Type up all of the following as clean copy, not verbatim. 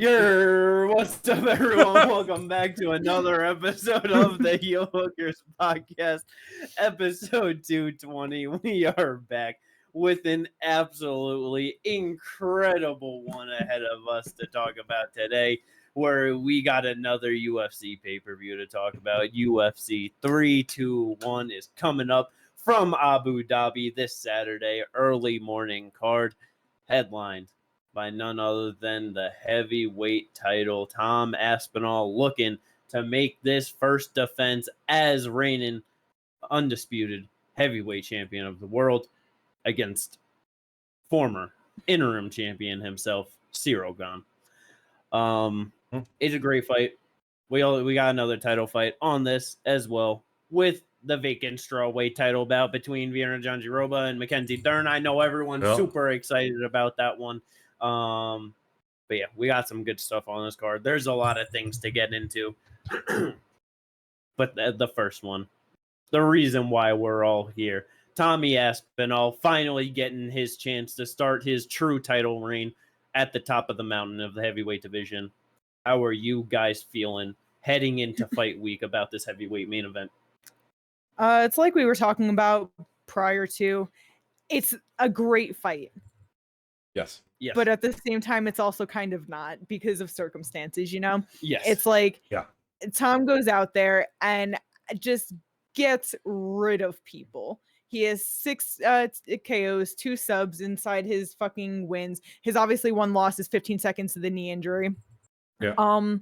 What's up, everyone? Welcome back to another episode of the Heel Hookers Podcast, episode 220. We are back with an absolutely incredible one ahead of us to talk about today, where we got another UFC pay-per-view to talk about. UFC 321 is coming up from Abu Dhabi this Saturday, early morning card, headlined by none other than the heavyweight title. Tom Aspinall looking to make this first defense as reigning undisputed heavyweight champion of the world against former interim champion himself, Cyril GANE. It's a great fight. We got another title fight on this as well, with the vacant strawweight title bout between Virna Jandiroba and Mackenzie Dern. I know everyone's super excited about that one. But yeah, we got some good stuff on this card. There's a lot of things to get into. But the first one, the reason why we're all here, Tommy Aspinall finally getting his chance to start his true title reign at the top of the mountain of the heavyweight division. How are you guys feeling heading into fight week about this heavyweight main event? It's like we were talking about prior to. It's a great fight. Yes. But at the same time, it's also kind of not because of circumstances, you know? Yes. It's like Tom goes out there and just gets rid of people. He has 6 KOs, 2 subs inside his fucking wins. His obviously one loss is 15 seconds to the knee injury. Yeah.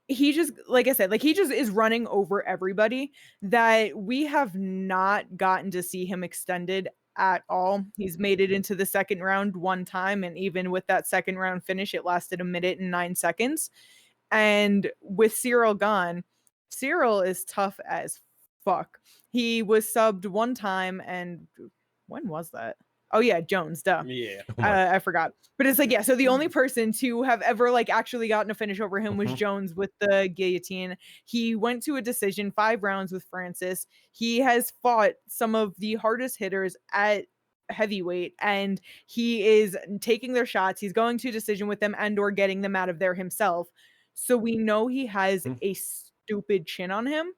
He just, like I said, he just is running over everybody that we have not gotten to see him extended at all. He's made it into the second round one time, and even with that second round finish, it lasted 1 minute and 9 seconds. And with Cyril GANE, Cyril is tough as fuck. He was subbed one time, and when was that? Oh yeah, Jones, duh. Yeah. I forgot. But it's like, yeah, so the only person to have ever actually gotten a finish over him was Jones with the guillotine. He went to a decision, 5 rounds with Francis. He has fought some of the hardest hitters at heavyweight, and he is taking their shots. He's going to decision with them and or getting them out of there himself. So we know he has a stupid chin on him.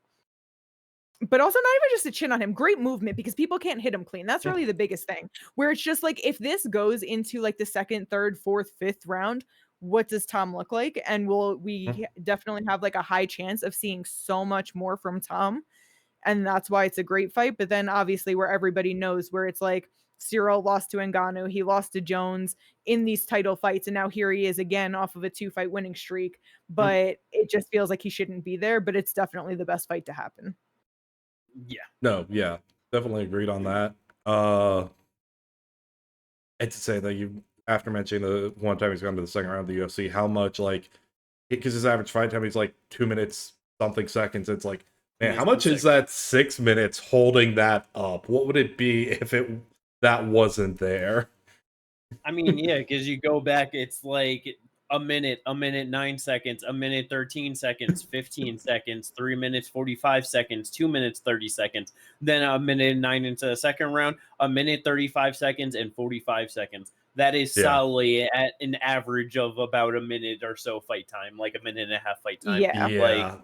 But also not even just a chin on him, great movement, because people can't hit him clean. That's really the biggest thing. Where it's just if this goes into the second, third, fourth, fifth round, what does Tom look like? And will we definitely have a high chance of seeing so much more from Tom? And that's why it's a great fight. But then obviously where everybody knows where it's Cyril lost to Ngannou, he lost to Jones in these title fights, and now here he is again off of a 2-fight winning streak. But it just feels like he shouldn't be there, but it's definitely the best fight to happen. Yeah. No, yeah. Definitely agreed on that. And to say that you, after mentioning the one time he's gone to the second round of the UFC, how much because his average fight time is 2 minutes something seconds. It's man, how much is that 6 minutes holding that up? What would it be if that wasn't there? I mean, yeah, because you go back, it's a minute 9 seconds, 1 minute 13 seconds, 15 seconds, 3 minutes 45 seconds, 2 minutes 30 seconds, then 1 minute 9 into the second round, 1 minute 35 seconds, and 45 seconds. That is solidly at an average of about a minute or so fight time, 1.5 minute fight time. Yeah,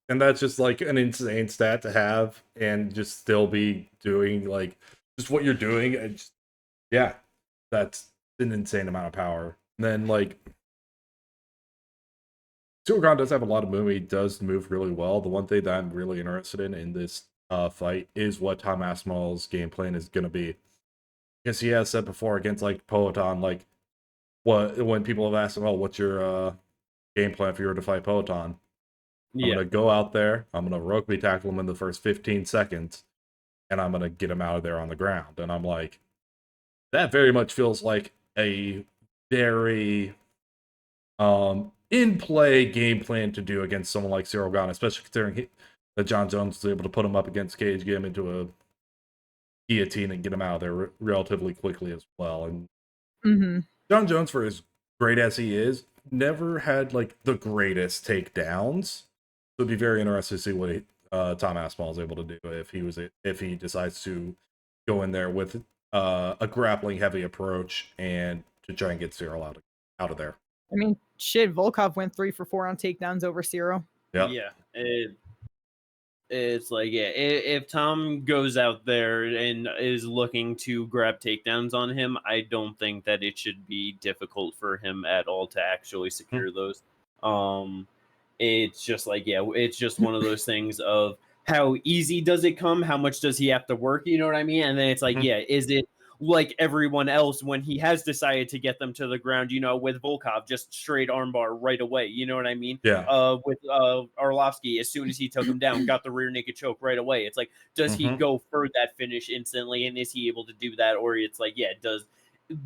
that's just an insane stat to have, and just still be doing just what you're doing. And just, that's an insane amount of power. And then Cyril GANE does have a lot of movement. He does move really well. The one thing that I'm really interested in this fight is what Tom Aspinall's game plan is going to be. Because he has said before against Poatan, when people have asked him, "Oh, what's your game plan if you were to fight Poatan?" I'm going to go out there, I'm going to rugby tackle him in the first 15 seconds, and I'm going to get him out of there on the ground. And I'm that very much feels like a very in-play game plan to do against someone like Cyril GANE, especially considering that John Jones was able to put him up against cage, get him into a guillotine, and get him out of there relatively quickly as well. And John Jones, for as great as he is, never had the greatest takedowns. So it'd be very interesting to see what Tom Aspinall is able to do if he decides to go in there with a grappling heavy approach and to try and get Cyril out of there. I mean, shit, Volkov went 3 for 4 on takedowns over Cyril. Yep. Yeah. It's like, yeah, if Tom goes out there and is looking to grab takedowns on him, I don't think that it should be difficult for him at all to actually secure those. It's just like, yeah, it's just one of those things of how easy does it come? How much does he have to work? You know what I mean? And then it's like, yeah, is it like everyone else when he has decided to get them to the ground, you know, with Volkov, just straight armbar right away. You know what I mean? Yeah. With Arlovsky, as soon as he took him down, got the rear naked choke right away. It's like, does he go for that finish instantly? And is he able to do that? Or it's like, yeah, does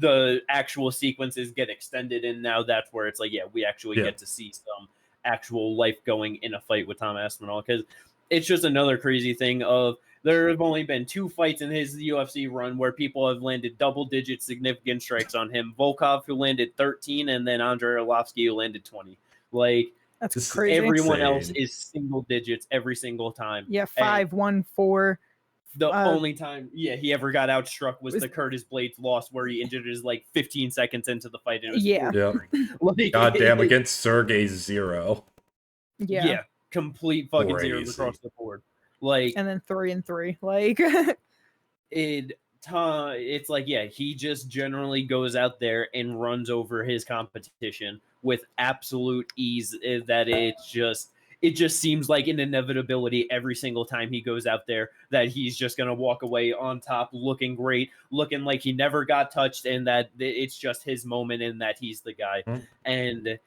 the actual sequences get extended? And now that's where it's like, yeah, we actually get to see some actual life going in a fight with Tom Aspinall. Because it's just another crazy thing of, there have only been 2 fights in his UFC run where people have landed double-digit significant strikes on him. Volkov, who landed 13, and then Andrei Arlovsky, who landed 20. Like, that's crazy. Everyone else is single digits every single time. Yeah, 5, 1, 4. The only time, he ever got outstruck was the Curtis Blades loss, where he injured his 15 seconds into the fight. And it was like, goddamn, against Sergey 0. Yeah, complete fucking zeros across the board. Like, and then 3 and 3. Like, it's like, yeah, he just generally goes out there and runs over his competition with absolute ease. That it just seems like an inevitability every single time he goes out there that he's just going to walk away on top, looking great, looking like he never got touched, and that it's just his moment and that he's the guy. And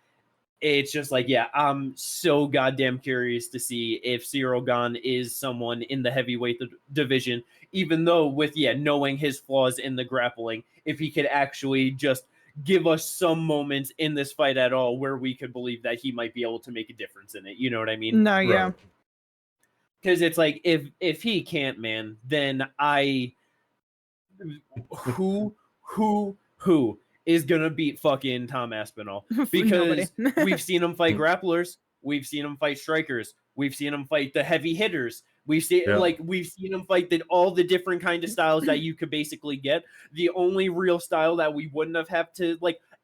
it's just like, yeah, I'm so goddamn curious to see if Cyril Gane is someone in the heavyweight division, even though with, knowing his flaws in the grappling, if he could actually just give us some moments in this fight at all where we could believe that he might be able to make a difference in it. You know what I mean? No, yeah. Because it's like, if he can't, man, then who is gonna beat fucking Tom Aspinall? Because we've seen him fight grapplers, we've seen him fight strikers, we've seen him fight the heavy hitters, we've seen him fight all the different kind of styles that you could basically get. The only real style that we wouldn't have to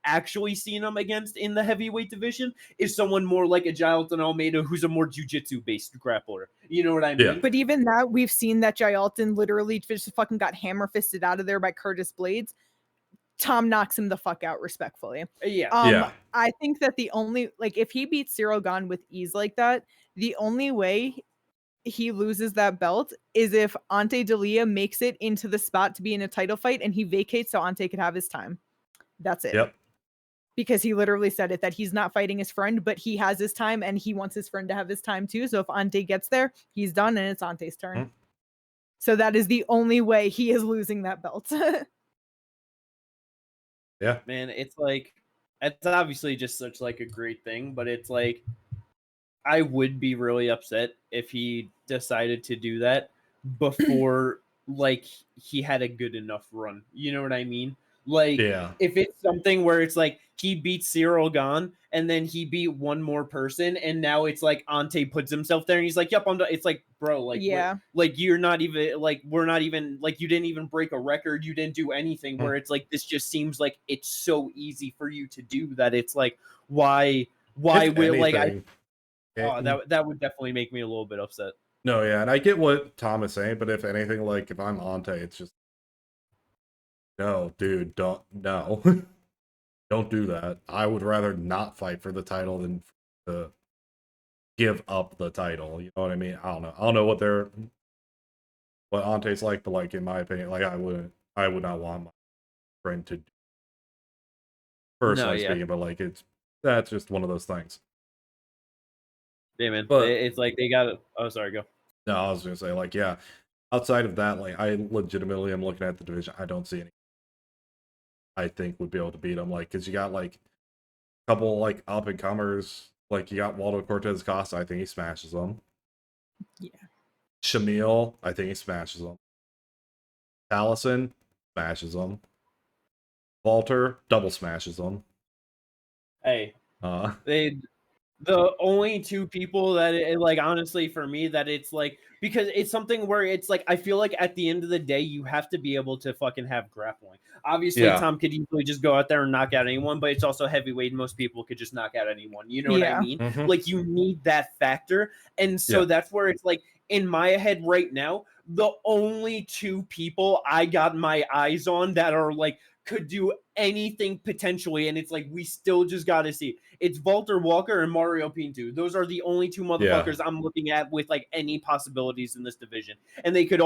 actually seen him against in the heavyweight division is someone more like a Jailton Almeida, who's a more jiu-jitsu based grappler. You know what I mean? But even that, we've seen that Jailton literally just fucking got hammer fisted out of there by Curtis Blades. Tom knocks him the fuck out respectfully. I think that the only, if he beats Cyril Gane with ease like that, the only way he loses that belt is if Ante D'Elia makes it into the spot to be in a title fight and he vacates so Ante could have his time. That's it. Because he literally said it, that he's not fighting his friend, but he has his time and he wants his friend to have his time too. So if Ante gets there, he's done and it's Ante's turn. So that is the only way he is losing that belt. Man, it's obviously just such a great thing, but it's I would be really upset if he decided to do that before he had a good enough run. You know what I mean? If it's something where it's he beats Cyril Gane and then he beat one more person and now it's Ante puts himself there and he's yep, I'm done. It's bro, you're not even we're not even you didn't even break a record, you didn't do anything, where it's this just seems it's so easy for you to do that. It's why will that would definitely make me a little bit upset. No, and I get what Tom is saying, but if anything, if I'm Ante, it's just, no, dude, don't do that. I would rather not fight for the title than to give up the title. You know what I mean? I don't know what Ante's like, but in my opinion, I would not want my friend to, personally speaking, but that's just one of those things. Yeah, man. But it's they got it. Oh, sorry, go. No, I was gonna say, outside of that, I legitimately am looking at the division. I don't see any I think would be able to beat him, because you got a couple up and comers, you got Waldo Cortez Costa. I think he smashes them. Shamil, I think he smashes them. Allison smashes them. Walter double smashes them. Hey, The only two people that like, honestly, for me, that it's like, because it's something where it's like, I feel like at the end of the day, you have to be able to fucking have grappling. Obviously, Yeah. Tom could easily just go out there and knock out anyone, but it's also heavyweight. Most people could just knock out anyone. You know what I Yeah. mean? Mhm. Like, you need that factor. And so Yeah. that's where it's like, in my head right now, the only two people I got my eyes on that are like, could do anything potentially, and it's like, we still just got to see. It's Walter Walker and Mario Pinto. Those are the only two motherfuckers I'm looking at with like any possibilities in this division, and they could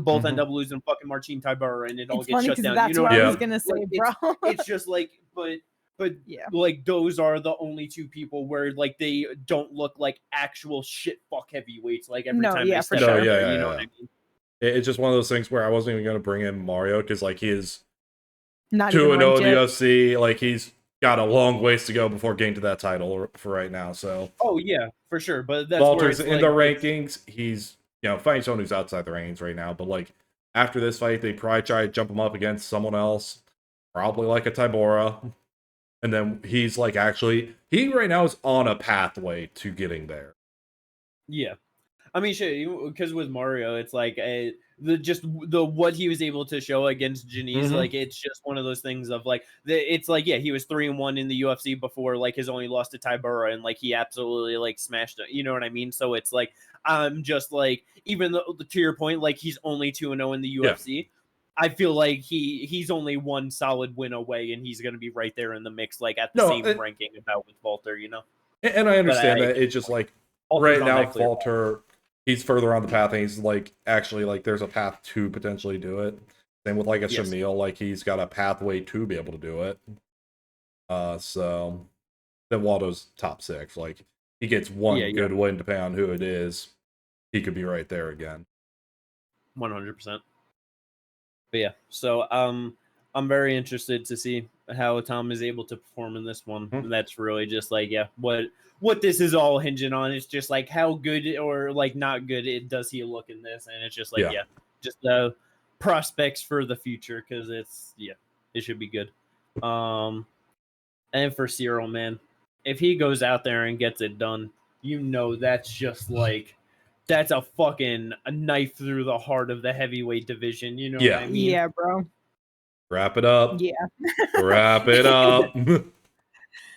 both end up losing fucking Marcin Tybura, and it all It's gets funny shut because down. that's You know what what I I was mean? gonna say, Like, bro. it's just like, but Yeah. like, those are the only two people where like they don't look like actual shit fuck heavyweights. Like, every No, time yeah, they for step sure. out there, Yeah, you know yeah. what I mean? It's just one of those things where I wasn't even going to bring in Mario because like he is Not even 2-0 in ranked the yet. UFC. Like he's got a long ways to go before getting to that title for right now. So Oh yeah, for sure. But that's where Walter's it's in like, the rankings. He's fighting someone who's outside the rankings right now. But like after this fight, they probably try to jump him up against someone else, probably like a Tybura, and then he's like he right now is on a pathway to getting there. yeah. I mean, shit, because with Mario, it's like the what he was able to show against Janice, like, it's just one of those things of like, it's like, yeah, he was 3-1 in the UFC before like his only loss to Tybura, and like he absolutely like smashed it. You know what I mean? So it's like, I'm just like, even though, to your point, like he's only 2-0 in the UFC. I feel like he's only one solid win away, and he's going to be right there in the mix, like at the same ranking about with Walter, you know. And I understand that it's just like Walter's right now, clear Walter, he's further on the path, and he's like actually like there's a path to potentially do it. Same with like a Shamil, like he's got a pathway to be able to do it. So then Waldo's top 6. Like he gets one good win, depending on who it is, he could be right there again. 100%. But yeah, so I'm very interested to see how Tom is able to perform in this one. And that's really just like, yeah, what this is all hinging on. It's just like how good or like not good does he look in this, and it's just like, just the prospects for the future, because it's it should be good. And for Cyril, man, if he goes out there and gets it done, that's just like, that's a fucking knife through the heart of the heavyweight division. You know what I mean? Yeah, bro. Wrap it up. Yeah. Wrap it up.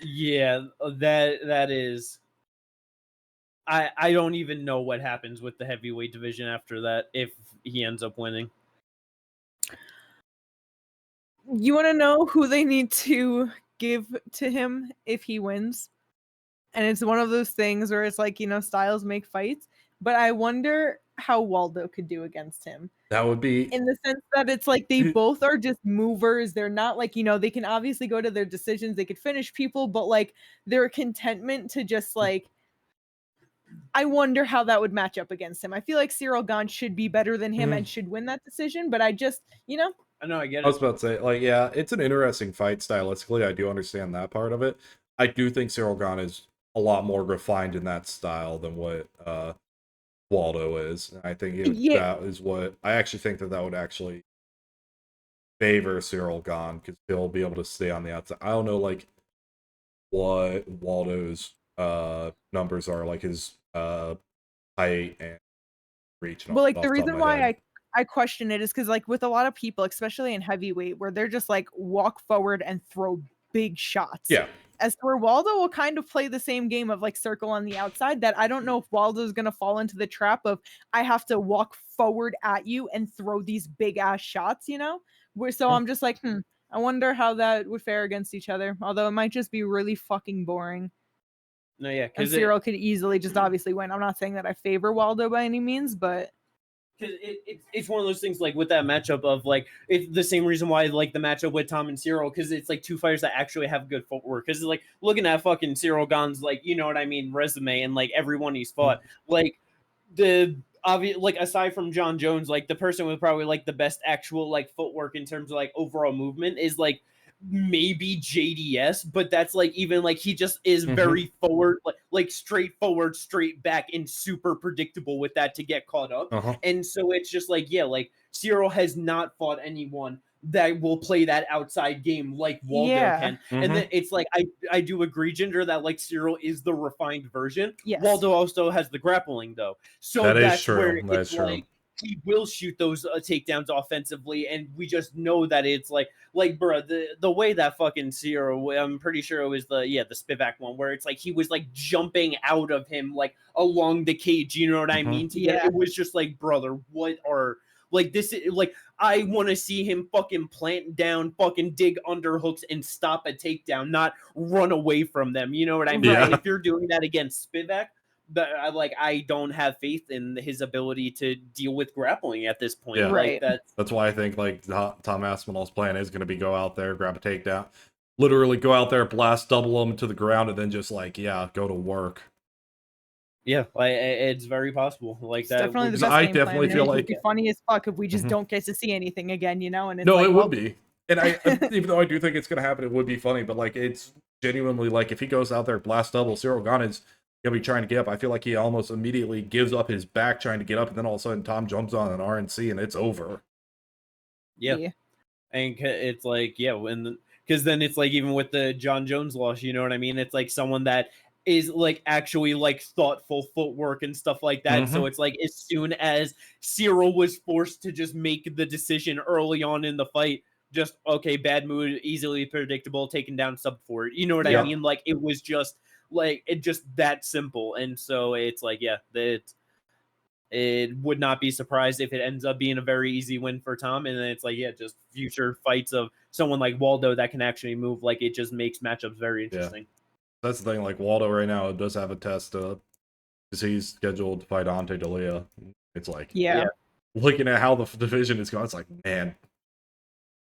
Yeah, that is. I don't even know what happens with the heavyweight division after that if he ends up winning. You want to know who they need to give to him if he wins? And it's one of those things where it's like, styles make fights, but I wonder how Waldo could do against him. That would be, in the sense that it's like they both are just movers. They're not like, they can obviously go to their decisions. They could finish people, but like their contentment to just like, I wonder how that would match up against him. I feel like Cyril Gane should be better than him and should win that decision, but I just, I know, I get it. I was about to say, like, yeah, it's an interesting fight stylistically. I do understand that part of it. I do think Cyril Gane is a lot more refined in that style than what Waldo is. I think that is what I actually think that would actually favor Cyril Gane, because he'll be able to stay on the outside. I don't know like what Waldo's numbers are, like his height and reach. And well, like the reason why I question it is because like with a lot of people, especially in heavyweight, where they're just like walk forward and throw big shots. Yeah. As for Waldo will kind of play the same game of like circle on the outside, that I don't know if Waldo's going to fall into the trap of I have to walk forward at you and throw these big ass shots, So I'm just like, I wonder how that would fare against each other. Although it might just be really fucking boring. No, yeah. And Cyril could easily just obviously win. I'm not saying that I favor Waldo by any means, but because it's one of those things like with that matchup of like, it's the same reason why like the matchup with Tom and Cyril, because it's like two fighters that actually have good footwork. Because like looking at fucking Cyril Gane's like, resume and like everyone he's fought, like the obvious, like aside from John Jones, like the person with probably like the best actual like footwork in terms of like overall movement is like maybe JDS, but that's like even like he just is very forward, like straightforward, straight back, and super predictable with that to get caught up. And so it's just like, yeah, like Cyril has not fought anyone that will play that outside game like Waldo can. And then it's like I do agree, Ginger, that like Cyril is the refined version. Yes. Waldo also has the grappling though. So That is that's true. where That it's is true. like he will shoot those takedowns offensively, and we just know that it's like bro, the way that fucking Cyril, I'm pretty sure it was the Spivak one, where it's like he was like jumping out of him like along the cage, you know what I mean? It was just like, brother, what are like this is like I want to see him fucking plant down, fucking dig underhooks and stop a takedown, not run away from them. You know what I mean? Yeah. And if you're doing that against Spivak, but I don't have faith in his ability to deal with grappling at this point. Yeah. Like that's why I think like Tom Aspinall's plan is going to be go out there, grab a takedown, literally go out there, blast double him to the ground, and then just like go to work. Yeah, like it's very possible. Like it's that. Definitely the best I game definitely plan. feel It like would be funny as fuck if we just don't get to see anything again, you know? And it's no, like, it would be. And I even though I do think it's gonna happen, it would be funny. But like it's genuinely like if he goes out there blast double, Cyril Gane is gonna be trying to get up. I feel like he almost immediately gives up his back trying to get up, and then all of a sudden Tom jumps on an RNC and it's over. Yeah. And it's like because then it's like even with the John Jones loss, you know what I mean? It's like someone that is like actually like thoughtful footwork and stuff like that. So it's like as soon as Cyril was forced to just make the decision early on in the fight, just okay, bad mood, easily predictable, taken down sub for it. You know what I mean? Like it was just like it just that simple. And so it's like it would not be surprised if it ends up being a very easy win for Tom. And then it's like, just future fights of someone like Waldo that can actually move. Like it just makes matchups very interesting. That's the thing. Like Waldo right now does have a test because he's scheduled to fight Ante Delia. It's like, looking at how the division is going, it's like, man,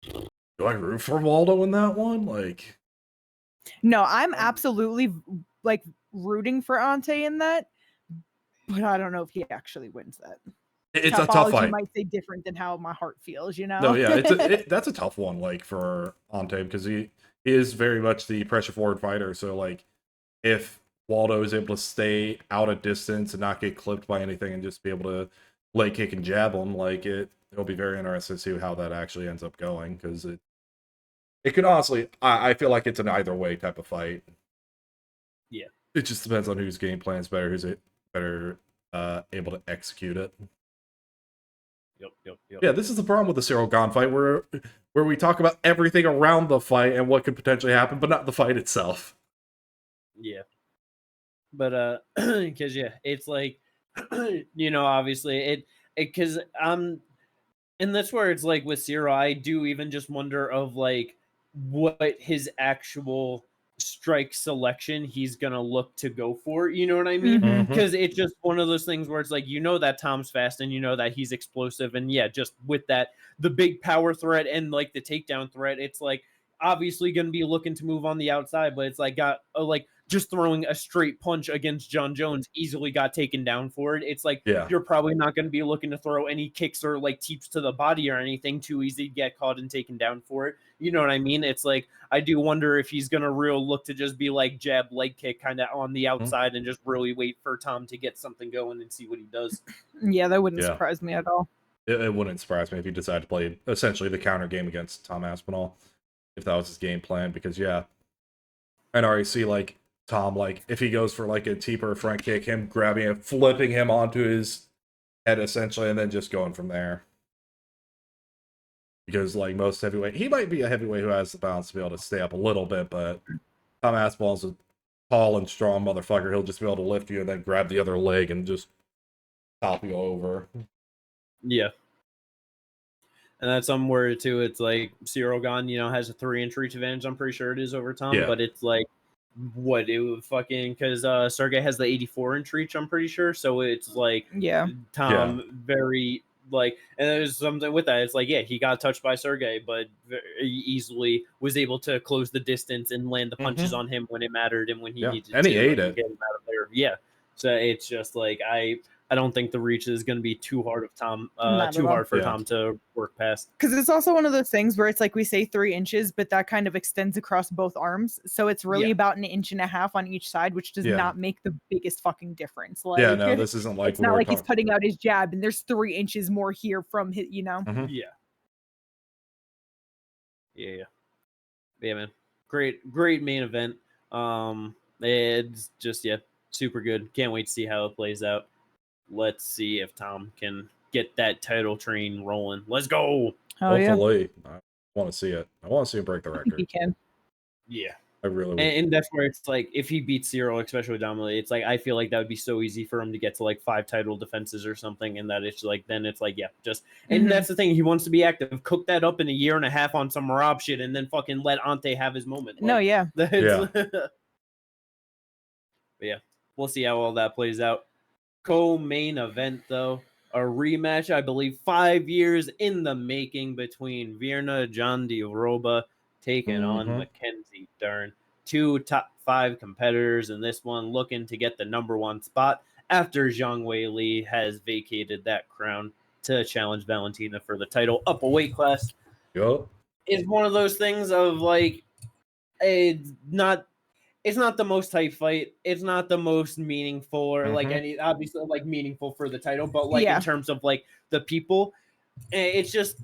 do I root for Waldo in that one? Like, no, I'm absolutely like rooting for Ante in that. But I don't know if he actually wins that. It's a tough fight. Might say different than how my heart feels, you know? No, yeah, that's a tough one, like, for Ante, because he is very much the pressure-forward fighter, so, like, if Waldo is able to stay out at distance and not get clipped by anything and just be able to leg kick and jab him, like, it'll be very interesting to see how that actually ends up going, because it could honestly, I feel like it's an either-way type of fight. Yeah. It just depends on whose game plan's better, who's better able to execute it. Yep. Yeah, this is the problem with the Cyril Gane fight, where we talk about everything around the fight and what could potentially happen, but not the fight itself. Yeah. But because it's like obviously it because and that's where it's like with Cyril, I do even just wonder of like what his actual strike selection he's gonna look to go for, you know what I mean? Because it's just one of those things where it's like that Tom's fast and that he's explosive, and just with that the big power threat and like the takedown threat, it's like obviously gonna be looking to move on the outside, but it's like got like just throwing a straight punch against John Jones easily got taken down for it. It's like you're probably not going to be looking to throw any kicks or like teeps to the body or anything too easy to get caught and taken down for it. You know what I mean? It's like I do wonder if he's going to look to just be like jab, leg kick kind of on the outside and just really wait for Tom to get something going and see what he does. Yeah, that wouldn't surprise me at all. It wouldn't surprise me if he decided to play essentially the counter game against Tom Aspinall, if that was his game plan, because I already see like Tom, like, if he goes for, like, a teep or a front kick, him grabbing it, flipping him onto his head, essentially, and then just going from there. Because, like, most heavyweight, he might be a heavyweight who has the balance to be able to stay up a little bit, but Tom Aspinall's a tall and strong motherfucker. He'll just be able to lift you and then grab the other leg and just top you over. Yeah. And that's somewhere, too, it's like, Cyril Gane, has a 3-inch reach advantage, I'm pretty sure it is over Tom, but it's like, what it would fucking because Sergey has the 84-inch reach, I'm pretty sure, so it's like Tom very like, and there's something with that. It's like he got touched by Sergey, but very easily was able to close the distance and land the punches on him when it mattered and when he needed and to, he ate it. Get him out of there. So it's just like I don't think the reach is going to be too hard for Yeah. Tom to work past. Because it's also one of those things where it's like we say 3 inches, but that kind of extends across both arms. So it's really about 1.5 inches on each side, which does not make the biggest fucking difference. Like, yeah, no, this isn't like it's not like he's putting out his jab and there's 3 inches more here from his, you know? Mm-hmm. Yeah, man. Great main event. It's just super good. Can't wait to see how it plays out. Let's see if Tom can get that title train rolling. Let's go. Hopefully. I want to see it. I want to see him break the record. He can. Yeah. I really would. And that's where it's like, if he beats Cyril, especially dominantly, it's like, I feel like that would be so easy for him to get to like 5 title defenses or something. And that it's like, then it's like, and that's the thing. He wants to be active. Cook that up in 1.5 years on some Rob shit and then fucking let Ante have his moment. Like, but we'll see how all that plays out. Co-main event, though, a rematch, I believe 5 years in the making between Virna Jandiroba taking on Mackenzie Dern. 2 top 5 competitors in this one looking to get the #1 spot after Zhang Weili has vacated that crown to challenge Valentina for the title up a weight class. It's one of those things of like, it's not the most tight fight. It's not the most meaningful or like any, obviously like meaningful for the title, but like in terms of like the people, it's just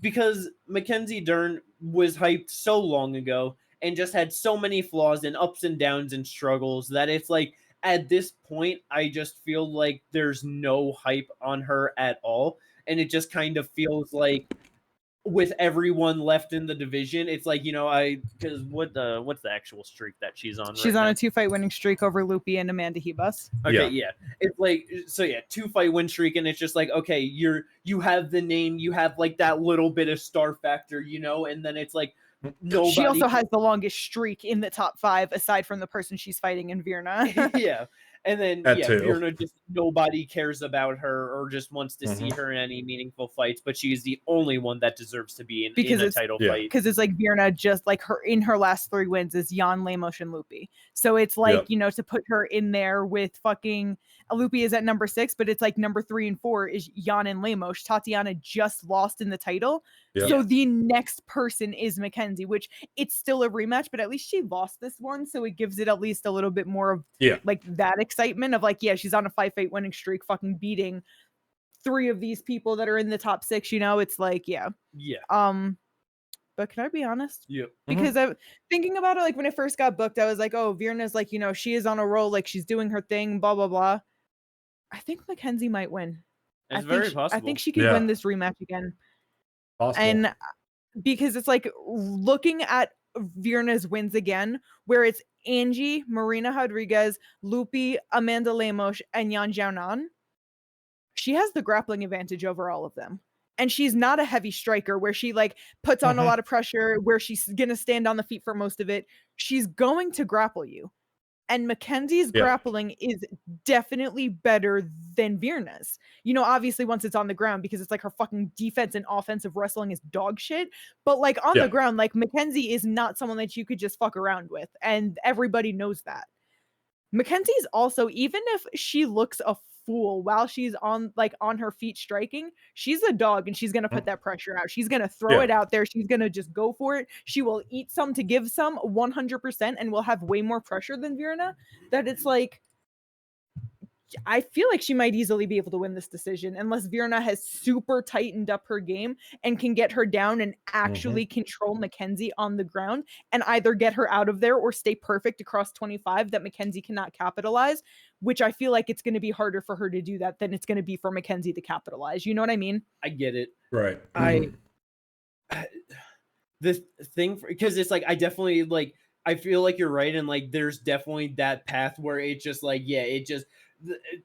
because Mackenzie Dern was hyped so long ago and just had so many flaws and ups and downs and struggles that it's like at this point I just feel like there's no hype on her at all, and it just kind of feels like with everyone left in the division, it's like, because what's the actual streak that she's on? She's on a 2-fight winning streak over Loopy and Amanda Hebus. Okay, it's like 2-fight win streak, and it's just like, okay, you have the name, you have like that little bit of star factor, and then it's like nobody. She also has the longest streak in the top 5 aside from the person she's fighting in Virna. And then Virna, just nobody cares about her or just wants to see her in any meaningful fights, but she is the only one that deserves to be in a title fight. Because it's like Virna, just like her in her last 3 wins is Jan, Lemos, and Loopy. So it's like, to put her in there with fucking Loopy is at number 6, but it's like number 3 and 4 is Jan and Lemos. Tatiana just lost in the title. So the next person is Mackenzie, which it's still a rematch, but at least she lost this one. So it gives it at least a little bit more of like that excitement of like, she's on a 5-fight winning streak, fucking beating 3 of these people that are in the top 6, it's like, but can I be honest? Because I'm thinking about it, like when it first got booked, I was like, oh, Virna's like, she is on a roll, like she's doing her thing, blah, blah, blah. I think Mackenzie might win. It's very possible. I think she could win this rematch again. Possible. And because it's like looking at Virna's wins again, where it's Angie, Marina Rodriguez, Loopy, Amanda Lemos, and Yan Jianan, she has the grappling advantage over all of them. And she's not a heavy striker where she like puts on a lot of pressure, where she's going to stand on the feet for most of it. She's going to grapple you. And Mackenzie's grappling is definitely better than Virna's. Obviously once it's on the ground, because it's like her fucking defense and offensive wrestling is dog shit. But like on the ground, like Mackenzie is not someone that you could just fuck around with. And everybody knows that. Mackenzie's also, even if she looks a fool while she's on her feet striking, she's a dog and she's going to put that pressure out. She's going to throw it out there. She's going to just go for it. She will eat some to give some 100% and will have way more pressure than Virna. That it's like, I feel like she might easily be able to win this decision unless Virna has super tightened up her game and can get her down and actually control Mackenzie on the ground and either get her out of there or stay perfect across 25 that Mackenzie cannot capitalize, which I feel like it's going to be harder for her to do that than it's going to be for Mackenzie to capitalize. You know what I mean? I get it. Right. This thing, because it's like, I definitely like, I feel like you're right. And like, there's definitely that path where it just like, it just,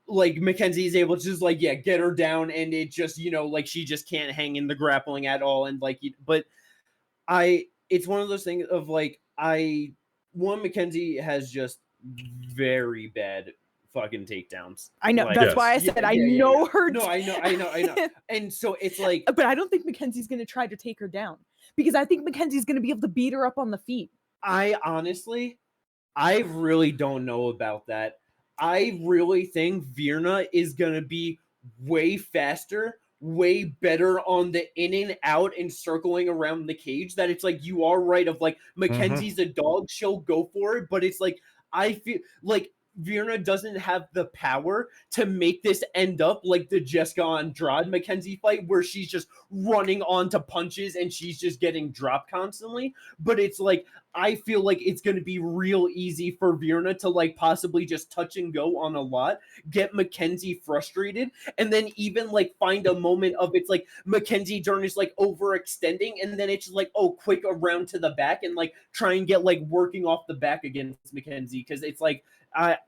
like Mackenzie is able to just like get her down, and it just like she just can't hang in the grappling at all, and like but it's one of those things of like Mackenzie has just very bad fucking takedowns. I know, like, that's why I said I know her. No, I know. And so it's like, but I don't think Mackenzie's gonna try to take her down, because I think Mackenzie's gonna be able to beat her up on the feet. I really don't know about that. I really think Virna is gonna be way faster, way better on the in and out and circling around the cage. That it's like you are right of like Mackenzie's a dog, she'll go for it, but it's like I feel like Virna doesn't have the power to make this end up like the Jessica Andrade Mackenzie fight where she's just running onto punches and she's just getting dropped constantly. But it's like I feel like it's going to be real easy for Virna to like possibly just touch and go on a lot, get Mackenzie frustrated, and then even like find a moment of it's like Mackenzie Dern is like overextending, and then it's like, oh, quick around to the back and like try and get like working off the back against Mackenzie because it's like I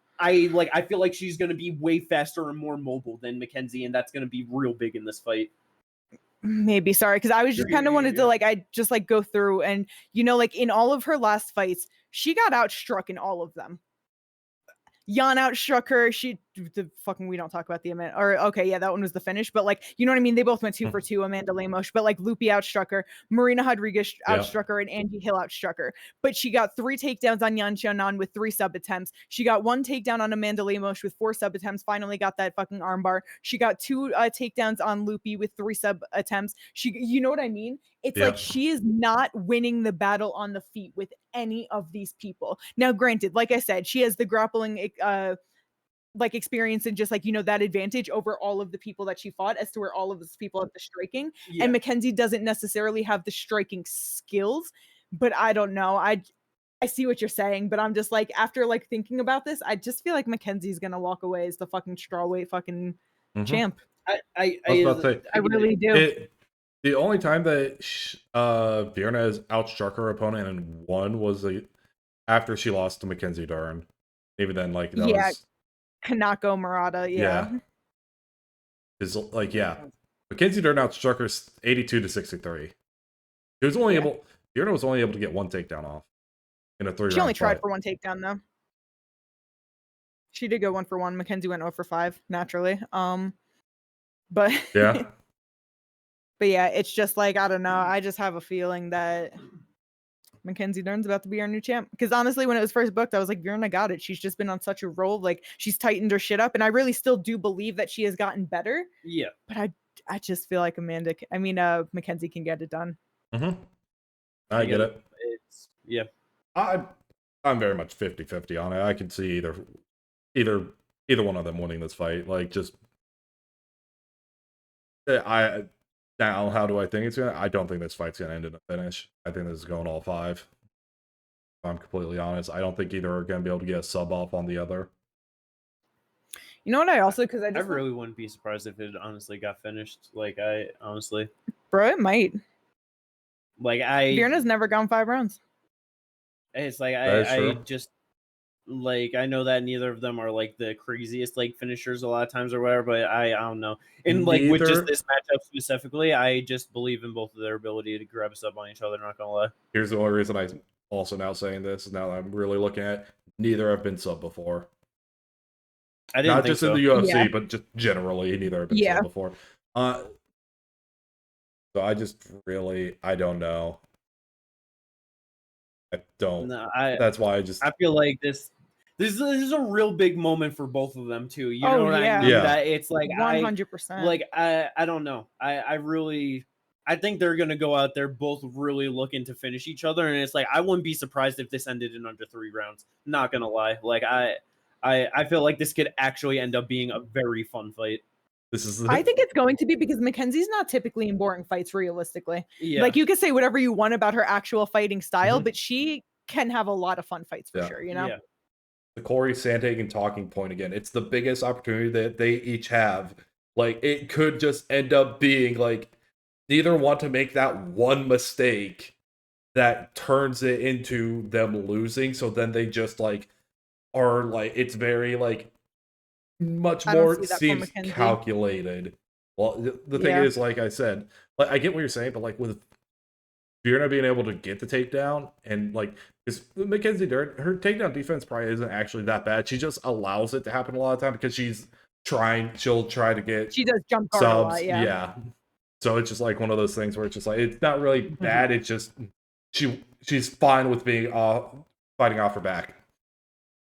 feel like she's going to be way faster and more mobile than Mackenzie, and that's going to be real big in this fight. Maybe, sorry, because I was just kind of wanted to like I just like go through and like in all of her last fights, she got outstruck in all of them. Jan outstruck her. We don't talk about the Amanda, or okay, yeah, that one was the finish, but like, you know what I mean? They both went 2 for 2, Amanda Lemos, but like Lupi outstruck her, Marina Rodriguez outstruck her, and Angie Hill outstruck her. But she got 3 takedowns on Yan Xiaonan with 3 sub attempts. She got 1 takedown on Amanda Lemos with 4 sub attempts, finally got that fucking armbar. She got 2 takedowns on Lupi with 3 sub attempts. You know what I mean? It's like she is not winning the battle on the feet with any of these people. Now, granted, like I said, she has the grappling like experience and just like, that advantage over all of the people that she fought as to where all of those people have the striking. And Mackenzie doesn't necessarily have the striking skills, but I don't know. I see what you're saying, but I'm just like, after like thinking about this, I just feel like Mackenzie's going to walk away as the fucking strawweight fucking champ. I really do. The only time that Virna has outstruck her opponent and won was after she lost to Mackenzie Dern. Even then, like that was Kanako Murata. Is like Mackenzie Dern outstruck her 82-63. He was only Virna was only able to get 1 takedown off in a 3-round. She only tried fight. for 1 takedown though. She did go 1 for 1. Mackenzie went 0 for 5 naturally. But yeah. But yeah, it's just like, I don't know. I just have a feeling that Mackenzie Dern's about to be our new champ. Because honestly, when it was first booked, I was like, Virna got it. She's just been on such a roll. Like, she's tightened her shit up. And I really still do believe that she has gotten better. Yeah. But I just feel like Mackenzie can get it done. I get it. It's, I'm very much 50-50 on it. I can see either one of them winning this fight. Like, just... Now, how do I think it's gonna? I don't think this fight's gonna end in a finish. I think this is going all 5. If I'm completely honest. I don't think either are gonna be able to get a sub off on the other. You know what? I also because I really wouldn't be surprised if it honestly got finished. Like bro, it might. Like Virna's never gone 5 rounds. It's like I just. Like I know that neither of them are like the craziest like finishers a lot of times or whatever, but I don't know. And like with just this matchup specifically, I just believe in both of their ability to grab a sub on each other. Not gonna lie. Here's the only reason I'm also now saying this. Now that I'm really looking at neither have been sub before. I didn't not think just so. in the UFC, but just generally neither have been sub before. So I don't know. I don't. No, that's why I feel like this is a real big moment for both of them too. You know what I mean? Yeah. That it's like 100%. Like I don't know. I think they're gonna go out there both really looking to finish each other, and it's like I wouldn't be surprised if this ended in under 3 rounds. Not gonna lie. Like I feel like this could actually end up being a very fun fight. I think it's going to be because Mackenzie's not typically in boring fights, realistically. Yeah. Like, you can say whatever you want about her actual fighting style, but she can have a lot of fun fights for sure, Yeah. The Corey Sandhagen talking point again. It's the biggest opportunity that they each have. Like, it could just end up being, like, neither want to make that one mistake that turns it into them losing, so then they just, like, are, like, it's very, like, much more seems calculated. Well, the thing is, like I said, like I get what you're saying, but like with Virna being able to get the takedown and like because Mackenzie Dern, her takedown defense probably isn't actually that bad. She just allows it to happen a lot of time because she'll try to get she does jump guard subs. A lot, yeah. So it's just like one of those things where it's just like it's not really bad. It's just she's fine with being fighting off her back.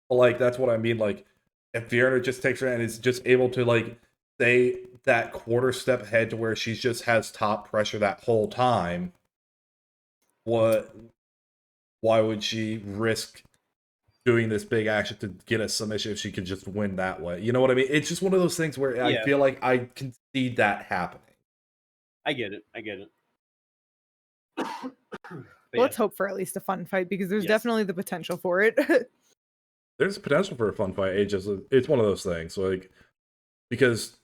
But like that's what I mean. Like if Fiona just takes her and is just able to like stay that quarter step ahead to where she just has top pressure that whole time, what? Why would she risk doing this big action to get a submission if she could just win that way? You know what I mean? It's just one of those things where I feel like I can see that happening. I get it. Let's hope for at least a fun fight, because there's definitely the potential for it. There's potential for a fun fight. It's one of those things, like, because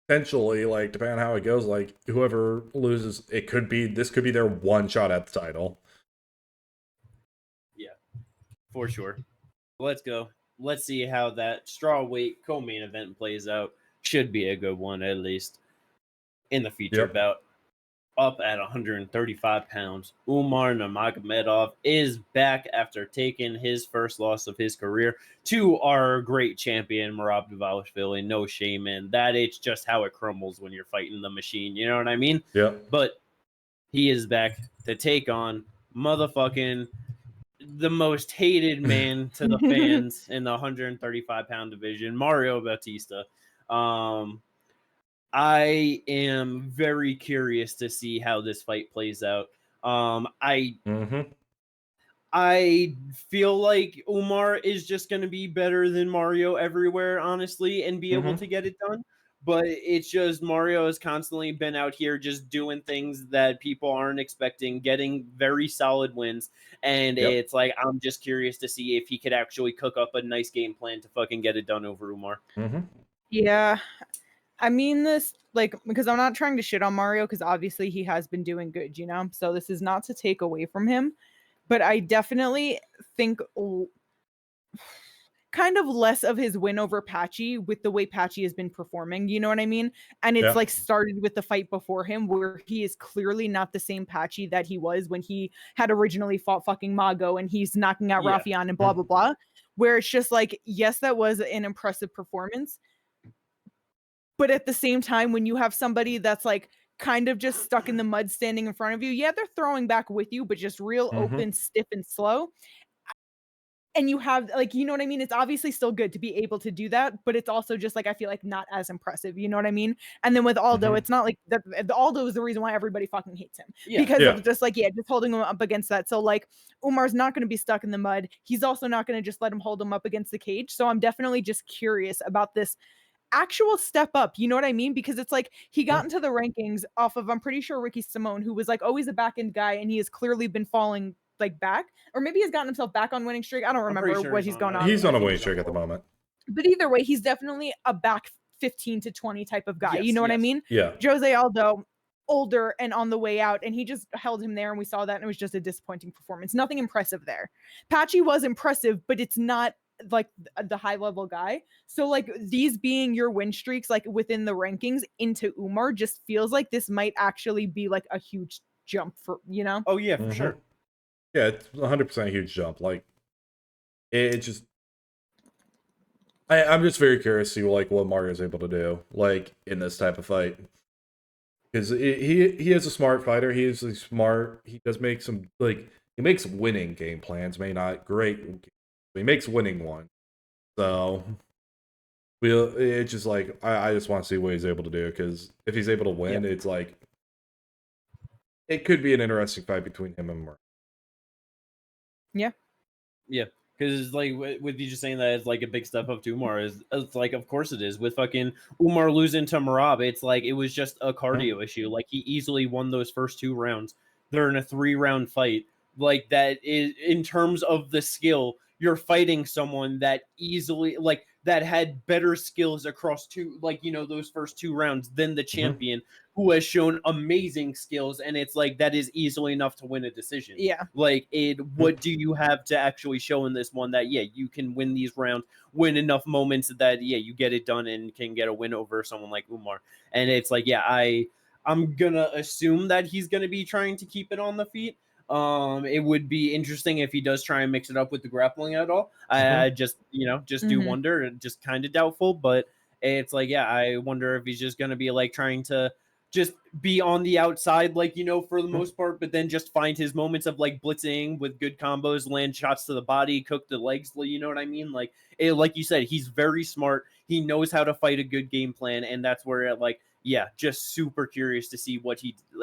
potentially, like, depending on how it goes, like, whoever loses, this could be their one shot at the title. Yeah, for sure. Let's go. Let's see how that strawweight co-main event plays out. Should be a good one, at least in the feature bout. Up at 135 pounds, Umar Nurmagomedov is back after taking his first loss of his career to our great champion, Merab Dvalishvili. No shame in that. It's just how it crumbles when you're fighting the machine. You know what I mean? Yeah. But he is back to take on motherfucking the most hated man to the fans in the 135-pound division, Mario Bautista. I am very curious to see how this fight plays out. I feel like Umar is just going to be better than Mario everywhere, honestly, and be able to get it done. But it's just Mario has constantly been out here just doing things that people aren't expecting, getting very solid wins. And it's like, I'm just curious to see if he could actually cook up a nice game plan to fucking get it done over Umar. Yeah. I mean this, like, because I'm not trying to shit on Mario, because obviously he has been doing good, you know? So this is not to take away from him. But I definitely think kind of less of his win over Patchy with the way Patchy has been performing, you know what I mean? And it's like started with the fight before him, where he is clearly not the same Patchy that he was when he had originally fought fucking Mago and he's knocking out Rafian and blah, blah, blah. Where it's just like, yes, that was an impressive performance. But at the same time, when you have somebody that's like kind of just stuck in the mud standing in front of you, yeah, they're throwing back with you, but just real open, stiff, and slow. And you have, like, you know what I mean? It's obviously still good to be able to do that, but it's also just like, I feel like not as impressive, you know what I mean? And then with Aldo, it's not like that. Aldo is the reason why everybody fucking hates him, because of just like, just holding him up against that. So like, Umar's not going to be stuck in the mud. He's also not going to just let him hold him up against the cage. So I'm definitely just curious about this actual step up, you know what I mean? Because it's like he got into the rankings off of, I'm pretty sure, Ricky Simone, who was like always a back end guy, and he has clearly been falling like back, or maybe he's gotten himself back on winning streak. I don't remember what he's going on. He's on a winning streak at the moment. But either way, he's definitely a back 15 to 20 type of guy. You know what I mean? Yeah. Jose Aldo, older and on the way out, and he just held him there, and we saw that, and it was just a disappointing performance. Nothing impressive there. Patchy was impressive, but it's not like the high level guy. So like these being your win streaks like within the rankings into Umar just feels like this might actually be like a huge jump for, you know? Oh yeah, for sure. Yeah, it's 100% a huge jump. Like it just I'm just very curious to see like what Mario's able to do like in this type of fight. Because he is a smart fighter. He is smart. He does make some like he makes winning game plans, may not great. He makes winning one. So it's just like I just want to see what he's able to do, because if he's able to win, it's like it could be an interesting fight between him and Mark. Yeah, because like with you just saying that it's like a big step up to Umar, it's like, of course it is. With fucking Umar losing to Merab, it's like it was just a cardio issue. Like he easily won those first 2 rounds. They're in a 3-round fight. Like that is, in terms of the skill, you're fighting someone that easily, like, that had better skills across those first 2 rounds than the champion, who has shown amazing skills, and it's like that is easily enough to win a decision. Like what do you have to actually show in this one that you can win these rounds, win enough moments that you get it done and can get a win over someone like Umar? And it's like I'm gonna assume that he's gonna be trying to keep it on the feet. It would be interesting if he does try and mix it up with the grappling at all. I just do wonder, just kind of doubtful, but it's like, I wonder if he's just going to be like trying to just be on the outside, like, you know, for the most part, but then just find his moments of like blitzing with good combos, land shots to the body, cook the legs, you know what I mean? Like, like you said, he's very smart. He knows how to fight a good game plan, and that's where like, yeah, just super curious to see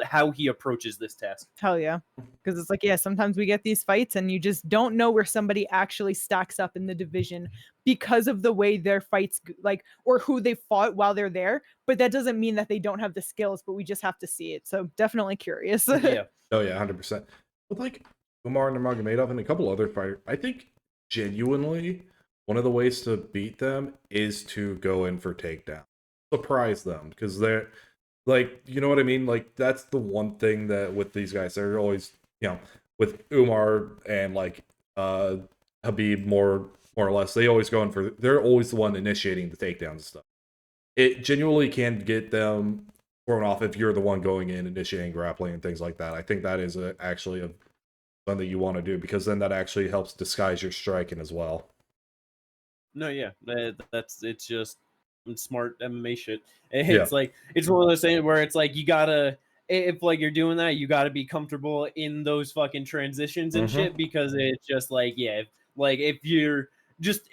how he approaches this task. Hell yeah. Because it's like, yeah, sometimes we get these fights and you just don't know where somebody actually stacks up in the division because of the way their fights, like, or who they fought while they're there. But that doesn't mean that they don't have the skills, but we just have to see it. So definitely curious. Yeah. Oh yeah, 100%. But like Umar Nurmagomedov and a couple other fighters, I think genuinely one of the ways to beat them is to go in for takedown, surprise them, because they're like, you know what I mean? Like, that's the one thing that with these guys, they're always, you know, with Umar and like Habib more or less, they always go in for, they're always the one initiating the takedowns and stuff. It genuinely can get them thrown off if you're the one going in, initiating grappling and things like that. I think that is actually something you want to do, because then that actually helps disguise your striking as well. No, yeah, it's just smart MMA shit. It's like, it's one of those things where it's like, you gotta, if like you're doing that, you gotta be comfortable in those fucking transitions and shit, because it's just like, yeah, if you're just,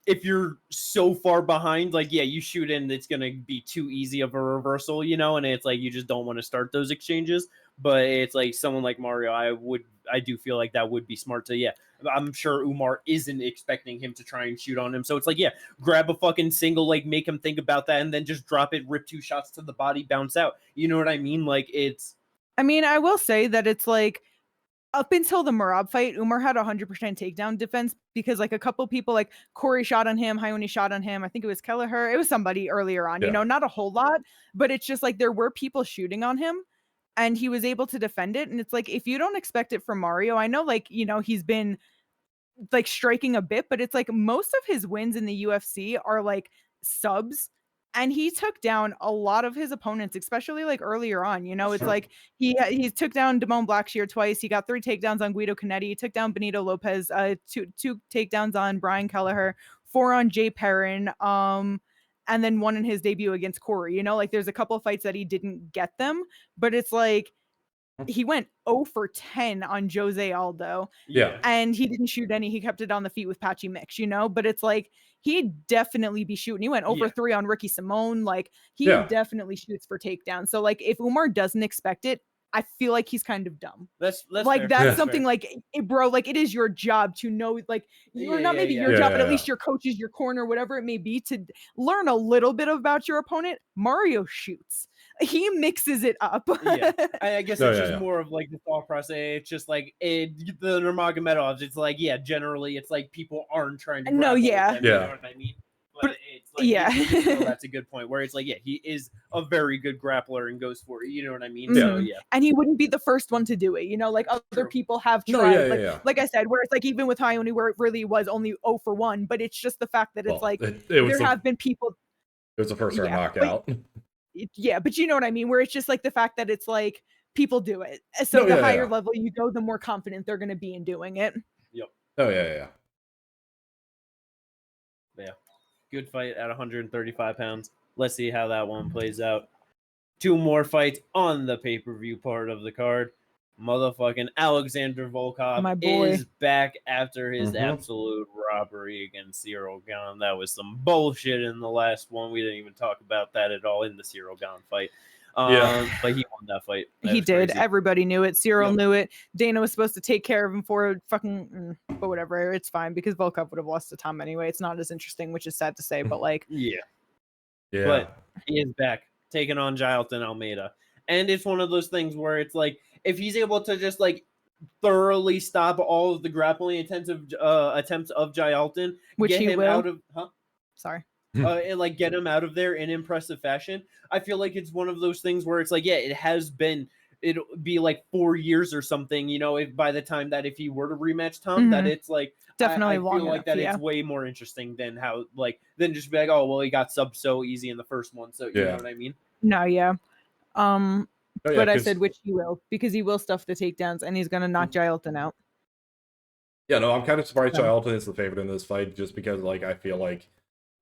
if you're so far behind, like, yeah, you shoot in, it's gonna be too easy of a reversal, you know, and it's like, you just don't want to start those exchanges. But it's like someone like Mario, I do feel like that would be smart to, yeah. I'm sure Umar isn't expecting him to try and shoot on him. So it's like, yeah, grab a fucking single, like, make him think about that, and then just drop it, rip 2 shots to the body, bounce out. You know what I mean? Like, it's... I mean, I will say that it's like, up until the Merab fight, Umar had 100% takedown defense, because like a couple people, like Corey shot on him, Hayoni shot on him. I think it was Kelleher. It was somebody earlier on, you know, not a whole lot, but it's just like there were people shooting on him and he was able to defend it. And it's like, if you don't expect it from Mario, I know, like, you know, he's been like striking a bit, but it's like most of his wins in the UFC are like subs, and he took down a lot of his opponents, especially like earlier on. You know, it's like he took down Damone Blackshear twice. He got 3 takedowns on Guido Canetti. He took down Benito Lopez. Two takedowns on Brian Kelleher. 4 on Jay Perrin. And then 1 in his debut against Corey. You know, like there's a couple of fights that he didn't get them, but it's like he went 0 for 10 on Jose Aldo. Yeah. And he didn't shoot any. He kept it on the feet with Patchy Mix, you know? But it's like, he'd definitely be shooting. He went over 3 on Ricky Simone. Like, he definitely shoots for takedown. So, like, if Umar doesn't expect it, I feel like he's kind of dumb. That's like fair. that's something like, bro, like it is your job to know, like, you're not maybe your job, but at least your coaches, your corner, whatever it may be, to learn a little bit about your opponent. Mario shoots. He mixes it up. I guess it's just more of like the thought process. It's just like the Nurmagomedovs. It's like, yeah, generally it's like people aren't trying to grapple with them, you know what I mean? But it's like, that's a good point, where it's like, yeah, he is a very good grappler and goes for it, you know what I mean? So and he wouldn't be the first one to do it, you know, like other people have tried. Like I said, where it's like, even with Hayoni, where it really was only 0 for 1, but it's just the fact that it's like there have been people. It was a first round knockout. But you know what I mean, where it's just like the fact that it's like people do it, so the higher level you go, the more confident they're going to be in doing it. Yeah, good fight at 135 pounds. Let's see how that one plays out. 2 more fights on the pay-per-view part of the card. Motherfucking Alexander Volkov is back after his absolute robbery against Cyril Gane. That was some bullshit in the last one. We didn't even talk about that at all in the Cyril Gane fight. But he won that fight. He did. Crazy. Everybody knew it. Cyril knew it. Dana was supposed to take care of him for fucking, but whatever. It's fine, because Volkov would have lost to Tom anyway. It's not as interesting, which is sad to say, but like, But he is back, taking on Jailton Almeida. And it's one of those things where it's like, if he's able to just like thoroughly stop all of the grappling attempts of Jailton, which get he him will. out of and like get him out of there in impressive fashion, I feel like it's one of those things where it's like, yeah, it'll be like 4 years or something, you know, if by the time that if he were to rematch Tom, that it's like definitely I feel like that it's way more interesting than how than just be like, oh well, he got subbed so easy in the first one, so you know what I mean? No, but I said which he will, because he will stuff the takedowns and he's gonna knock Jailton out. Yeah, no, I'm kind of surprised Jailton is the favorite in this fight, just because like I feel like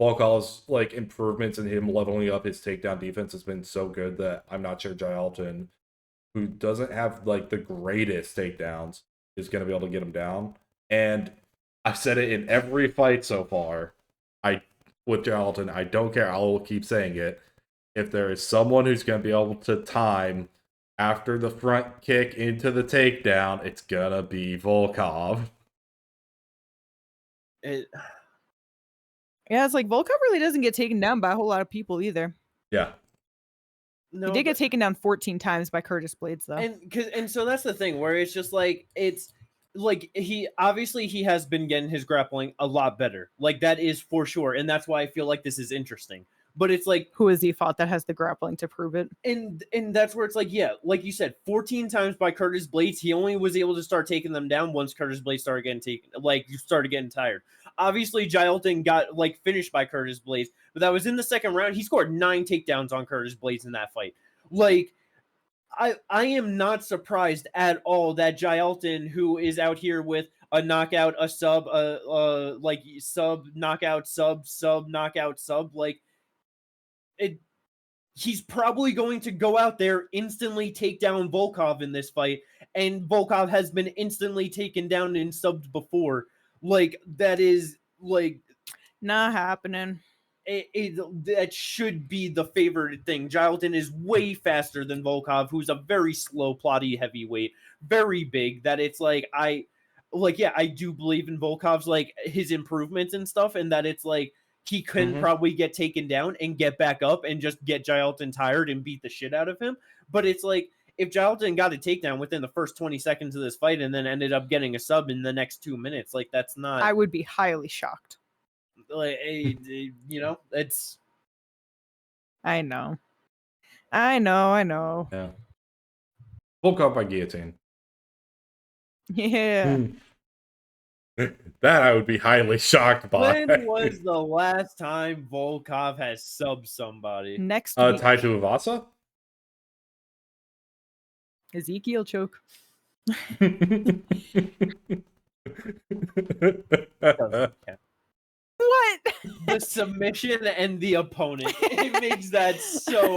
Volkov's like improvements in him leveling up his takedown defense has been so good that I'm not sure Jalton, who doesn't have like the greatest takedowns, is going to be able to get him down. And I've said it in every fight so far. With Jalton, I don't care. I will keep saying it. If there is someone who's going to be able to time after the front kick into the takedown, it's gonna be Volkov. It, Yeah, it's like Volkov really doesn't get taken down by a whole lot of people either. Yeah. no, He did get taken down 14 times by Curtis Blades, though. and so that's the thing where it's just like it's like he has been getting his grappling a lot better. Like that is for sure, and that's why I feel like this is interesting. But it's like, who has he fought that has the grappling to prove it? And that's where it's like, yeah, like you said, 14 times by Curtis Blades. He only was able to start taking them down once Curtis Blades started getting tired. Obviously, Jalton got like finished by Curtis Blades, but that was in the second round. He scored 9 takedowns on Curtis Blades in that fight. Like, I am not surprised at all that Jalton, who is out here with a knockout, a sub, like sub, knockout, sub, knockout, sub, like it. He's probably going to go out there, instantly take down Volkov in this fight, and Volkov has been instantly taken down in subs before. Like, that is, like... Not happening. That should be the favorite thing. Jalton is way faster than Volkov, who's a very slow, plotty heavyweight, very big, that it's like, I do believe in Volkov's, like, his improvements and stuff, and that it's like, he can probably get taken down and get back up and just get Jalton tired and beat the shit out of him. But it's like, if Jalton got a takedown within the first 20 seconds of this fight and then ended up getting a sub in the next 2 minutes, like, that's not... I would be highly shocked. Like, you know, it's... I know. Yeah. Volkov by guillotine. Yeah. That I would be highly shocked by. When was the last time Volkov has subbed somebody? Next week. Tied to Ivasa? Ezekiel choke. What? The submission and the opponent. It makes that so...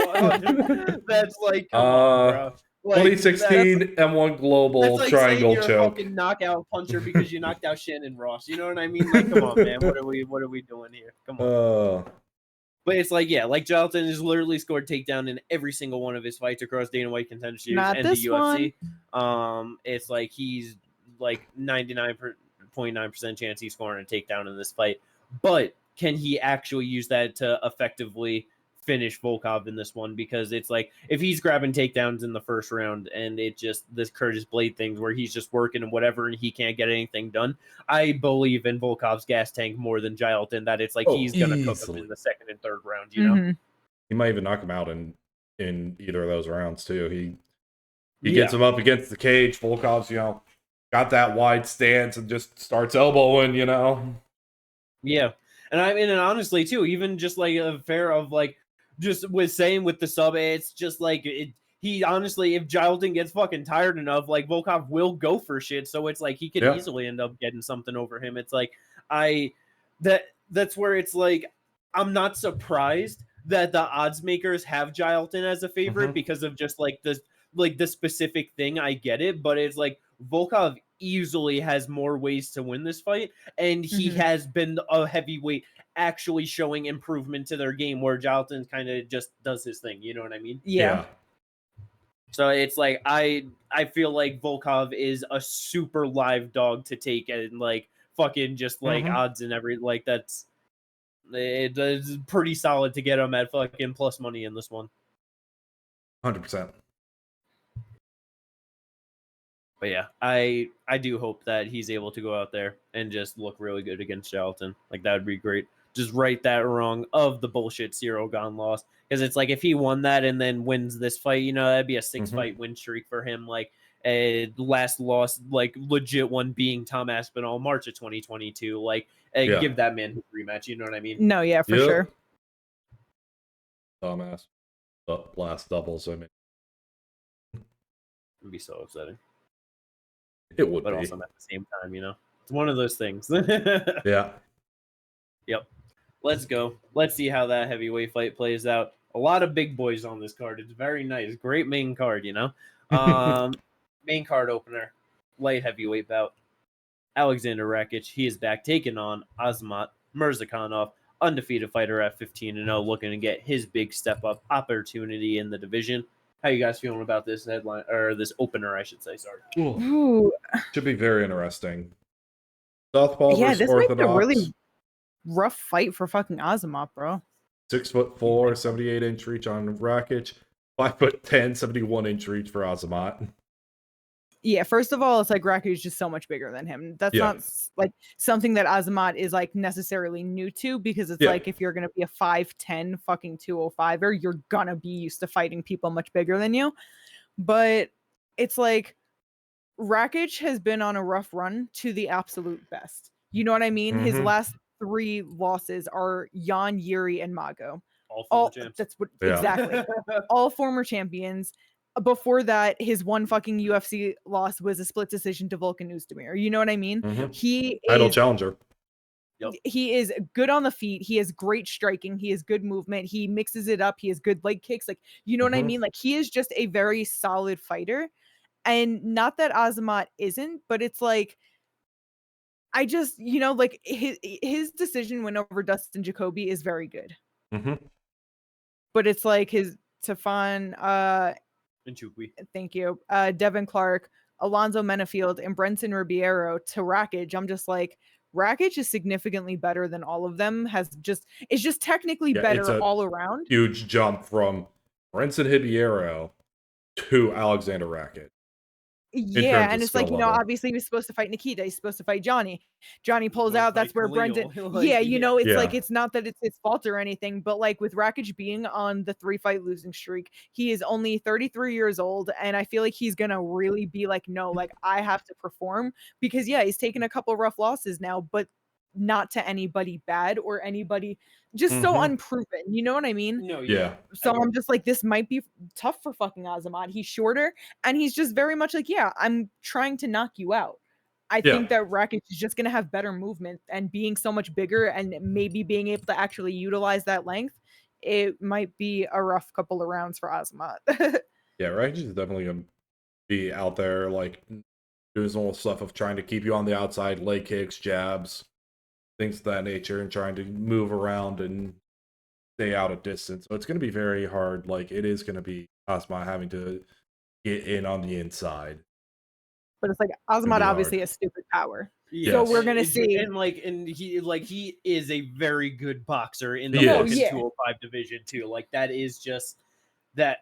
that's like, come on, bro. Like, 2016 M1 Global like triangle you're choke. A fucking knockout puncher because you knocked out Shannon Ross. You know what I mean? Like, come on, man. What are we doing here? Come on. But it's like, yeah, like Jalton has literally scored takedown in every single one of his fights across Dana White Contender Series and the UFC. It's like he's like 99.9% chance he's scoring a takedown in this fight. But can he actually use that to effectively finish Volkov in this one? Because it's like, if he's grabbing takedowns in the first round and it just this Curtis Blade thing where he's just working and whatever and he can't get anything done, I believe in Volkov's gas tank more than Jalton, that it's like he's gonna cook him in the second and third round, you know? He might even knock him out in either of those rounds too. He gets him up against the cage. Volkov's, got that wide stance and just starts elbowing, Yeah. And I mean, and honestly too, even just like a fair of like, just with the sub, it's just like he honestly, if Jalton gets fucking tired enough, like Volkov will go for shit. So it's like he could easily end up getting something over him. It's like that's where it's like, I'm not surprised that the odds makers have Jalton as a favorite because of just like the specific thing. I get it, but it's like Volkov easily has more ways to win this fight, and he has been a heavyweight actually showing improvement to their game, where Jalton kind of just does his thing, you know what I mean? Yeah. So it's like I feel like Volkov is a super live dog to take, and like fucking just like odds and like it's pretty solid to get him at fucking plus money in this one. 100%. But yeah, I do hope that he's able to go out there and just look really good against Jalton. Like, that would be great. Just right that wrong of the bullshit Ciryl Gane loss. Because it's like, if he won that and then wins this fight, that'd be a 6-fight win streak for him. Like, a last loss, like, legit one being Tom Aspinall, March of 2022. Like, give that man his rematch, you know what I mean? No, yeah, for sure. Dumbass. Last doubles, I mean. It'd be so upsetting. It would but be. also at the same time, it's one of those things. Yeah. Yep. let's go. Let's see how that heavyweight fight plays out. A lot of big boys on this card. It's very nice. Great main card, you know. Main card opener, light heavyweight bout. Alexander Rakic, he is back, taking on Azamat Murzakanov, undefeated fighter at 15-0, looking to get his big step up opportunity in the division. How you guys feeling about this headline, or this opener, I should say? Sorry. Ooh. Should be very interesting. Southpaw Yeah, versus this might be a Orthodox. really rough fight for fucking Azamat, bro. 6'4", 78-inch reach on Rakic. 5'10", 71-inch reach for Azamat. Yeah, first of all, it's like Rakic is just so much bigger than him. That's not like something that Azamat is like necessarily new to, because it's like if you're gonna be a 5'10" fucking 205er, you're gonna be used to fighting people much bigger than you. But it's like Rakic has been on a rough run to the absolute best. You know what I mean? His last 3 losses are Jan, Yuri, and Mago. All former champs. That's what exactly. All former champions. Before that, his one fucking UFC loss was a split decision to Volkan Oezdemir. You know what I mean? He Title is challenger. He is good on the feet. He has great striking. He has good movement. He mixes it up. He has good leg kicks. Like, you know what I mean? Like, he is just a very solid fighter. And not that Azamat isn't, but it's like, I just, you know, like his decision win over Dustin Jacoby is very good. But it's like his Tafan thank you. Devin Clark, Alonzo Menafield, and Brenton Ribeiro to Rakic. I'm just like, Rakic is significantly better than all of them. It's just technically better all around. Huge jump from Brenton Ribeiro to Alexander Rakic. Yeah, and it's like, you know, obviously he was supposed to fight Nikita. He's supposed to fight Johnny. Johnny pulls out. That's where Brendan. Yeah, you know, it's like, it's not that it's his fault or anything, but like with Rakic being on the 3-fight losing streak, he is only 33 years old. And I feel like he's going to really be like, no, like I have to perform, because yeah, he's taken a couple rough losses now, but not to anybody bad or anybody just so unproven. You know what I mean? No, So I'm just like, this might be tough for fucking Azamat. He's shorter, and he's just very much like, yeah, I'm trying to knock you out. I think that Rakic is just going to have better movement, and being so much bigger and maybe being able to actually utilize that length, it might be a rough couple of rounds for Azamat. Yeah, Rakic is definitely going to be out there, like, doing some little stuff of trying to keep you on the outside, leg kicks, jabs, things of that nature, and trying to move around and stay out of distance. So it's going to be very hard. Like, it is going to be Azamat having to get in on the inside. But it's like, Azamat obviously has stupid power. So we're going to see. And he is a very good boxer in the 205 division too. Like, that is just that.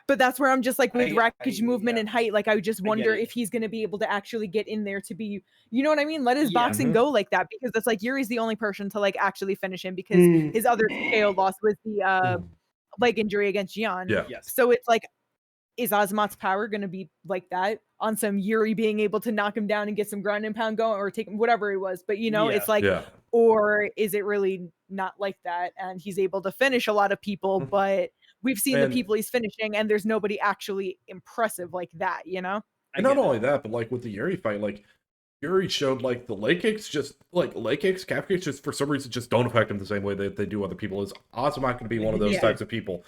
But that's where I'm just like, with Rakic movement and height, like I would just wonder if he's going to be able to actually get in there to be, you know what I mean? Let his boxing go like that, because it's like Yuri's the only person to like actually finish him, because his other KO loss was the leg injury against Gian. So it's like, is Azamat's power going to be like that on some Yuri being able to knock him down and get some ground and pound going, or take whatever it was? But you know, it's like, or is it really not like that? And he's able to finish a lot of people, but we've seen the people he's finishing, and there's nobody actually impressive like that, you know? And not only that, but like with the Yuri fight, like Yuri showed like the leg kicks, calf kicks, just for some reason just don't affect him the same way that they do other people. Is Azamat going to be one of those types of people?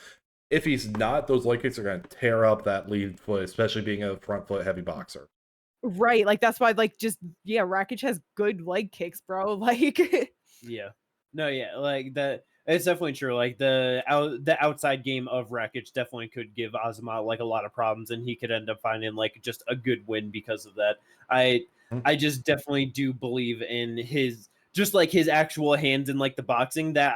If he's not, those leg kicks are going to tear up that lead foot, especially being a front foot heavy boxer. Right. Like, that's why, like, Rakic has good leg kicks, bro. Like, like that. It's definitely true. Like, the outside game of Rakic definitely could give Azamat like a lot of problems, and he could end up finding like just a good win because of that. I just definitely do believe in his actual hands in like the boxing, that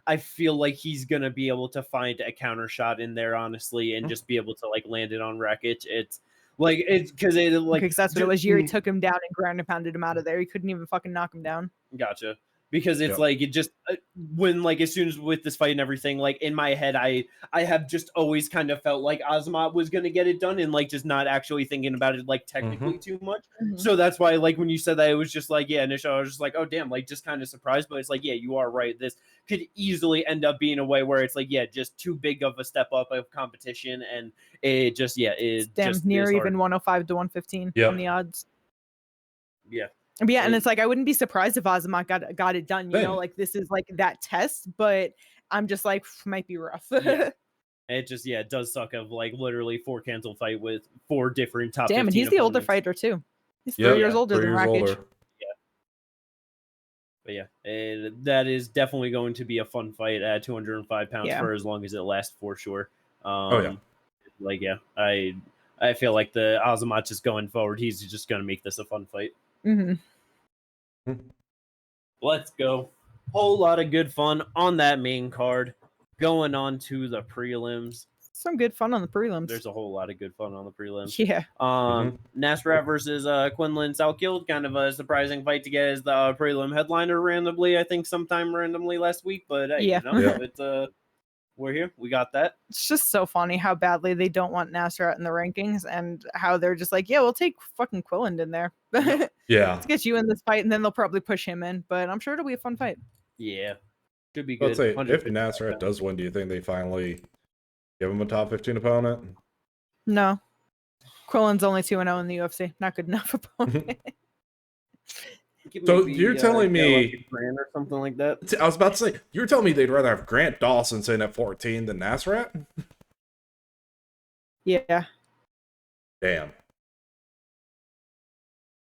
I feel like he's gonna be able to find a counter shot in there, honestly, and just be able to like land it on Rakic. It's because that's what it was. Yuri took him down and ground and pounded him out of there. He couldn't even fucking knock him down. Gotcha. Because it's like, it just when like as soon as with this fight and everything, like in my head, I have just always kind of felt like Azamat was gonna get it done, and like just not actually thinking about it like technically too much. So that's why, like, when you said that, it was just like, initially I was just like, oh damn, like just kind of surprised. But it's like, you are right. This could easily end up being a way where it's like, just too big of a step up of competition, and it just is damn just near even 105 to 115 on the odds. Yeah. But yeah, and it's like I wouldn't be surprised if Azamat got it done. You know, Same. like this is like that test, but I'm just like might be rough. Yeah. It just it does suck of like literally 4 canceled fight with 4 different top. Damn, and 15 he's the older opponents. fighter too. He's 3 Yep, years older 3 than years Rakic. older. But that is definitely going to be a fun fight at 205 pounds Yeah. for as long as it lasts, for sure. Yeah. Like I feel like the Azamat just going forward, he's just going to make this a fun fight. Mm-hmm. Let's go. Whole lot of good fun on that main card. Going on to the prelims. Some good fun on the prelims. There's a whole lot of good fun on the prelims. Yeah. Nasrat versus Quinlan Southguild, kind of a surprising fight to get as the prelim headliner randomly. I think sometime randomly last week, but hey, Yeah. it's we're here. We got that. It's just so funny how badly they don't want Nasrat in the rankings and how they're just like, yeah, we'll take fucking Quilland in there. Yeah. Let's get you in this fight, and then they'll probably push him in. But I'm sure it'll be a fun fight. Yeah, should be good. Let's say if Nasrat does win, do you think they finally give him a top 15 opponent? No. Quillen's only 2-0 in the UFC. Not good enough opponent. So you're telling me Grant or something like that? I was about to say, you're telling me they'd rather have Grant Dawson sitting at 14 than Nasrat? Yeah. Damn.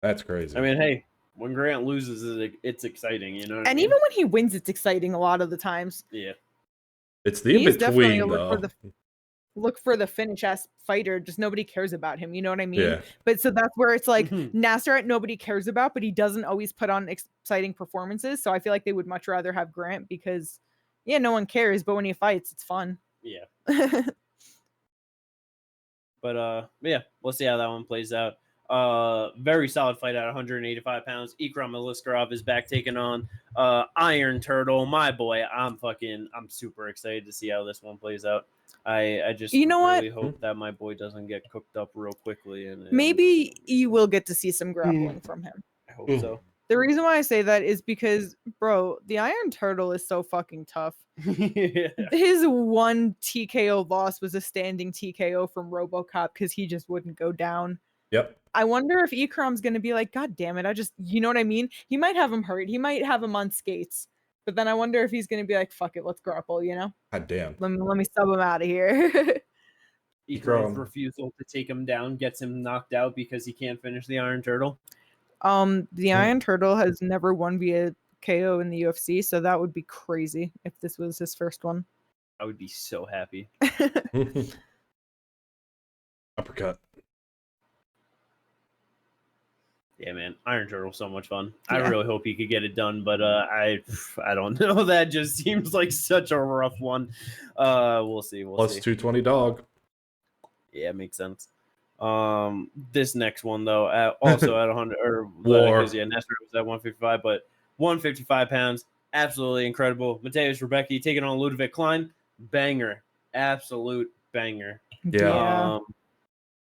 That's crazy. I mean, hey, when Grant loses, it's exciting, you know what I And mean? even when he wins, it's exciting a lot of the times. Yeah. It's the in-between, though. Look for the finish-ass fighter. Just nobody cares about him. You know what I mean? Yeah. But so that's where it's like Nasrat, nobody cares about, but he doesn't always put on exciting performances. So I feel like they would much rather have Grant because, yeah, no one cares. But when he fights, it's fun. Yeah. But yeah, we'll see how that one plays out. Very solid fight at 185 pounds. Ikram Aliskerov is back taking on Iron Turtle. My boy, I'm super excited to see how this one plays out. I just really hope that my boy doesn't get cooked up real quickly. And maybe you will get to see some grappling from him. I hope so. The reason why I say that is because, bro, the Iron Turtle is so fucking tough. Yeah. His one TKO loss was a standing TKO from RoboCop because he just wouldn't go down. Yep. I wonder if Ikram's going to be like, God damn it, you know what I mean? He might have him hurt. He might have him on skates. But then I wonder if he's going to be like, fuck it, let's grapple, you know? God damn. Let me sub him out of here. Ikram's refusal to take him down gets him knocked out because he can't finish the Iron Turtle. The Iron Turtle has never won via KO in the UFC, so that would be crazy if this was his first one. I would be so happy. Uppercut. Yeah, man, Iron Turtle's so much fun. Yeah. I really hope he could get it done, but I don't know. That just seems like such a rough one. We'll see. Plus 220 dog. Yeah, makes sense. This next one though, also at 100 or Nasrat was at 155, but 155 pounds, absolutely incredible. Mateusz Rebecki taking on Ludovic Klein, banger, absolute banger. Yeah.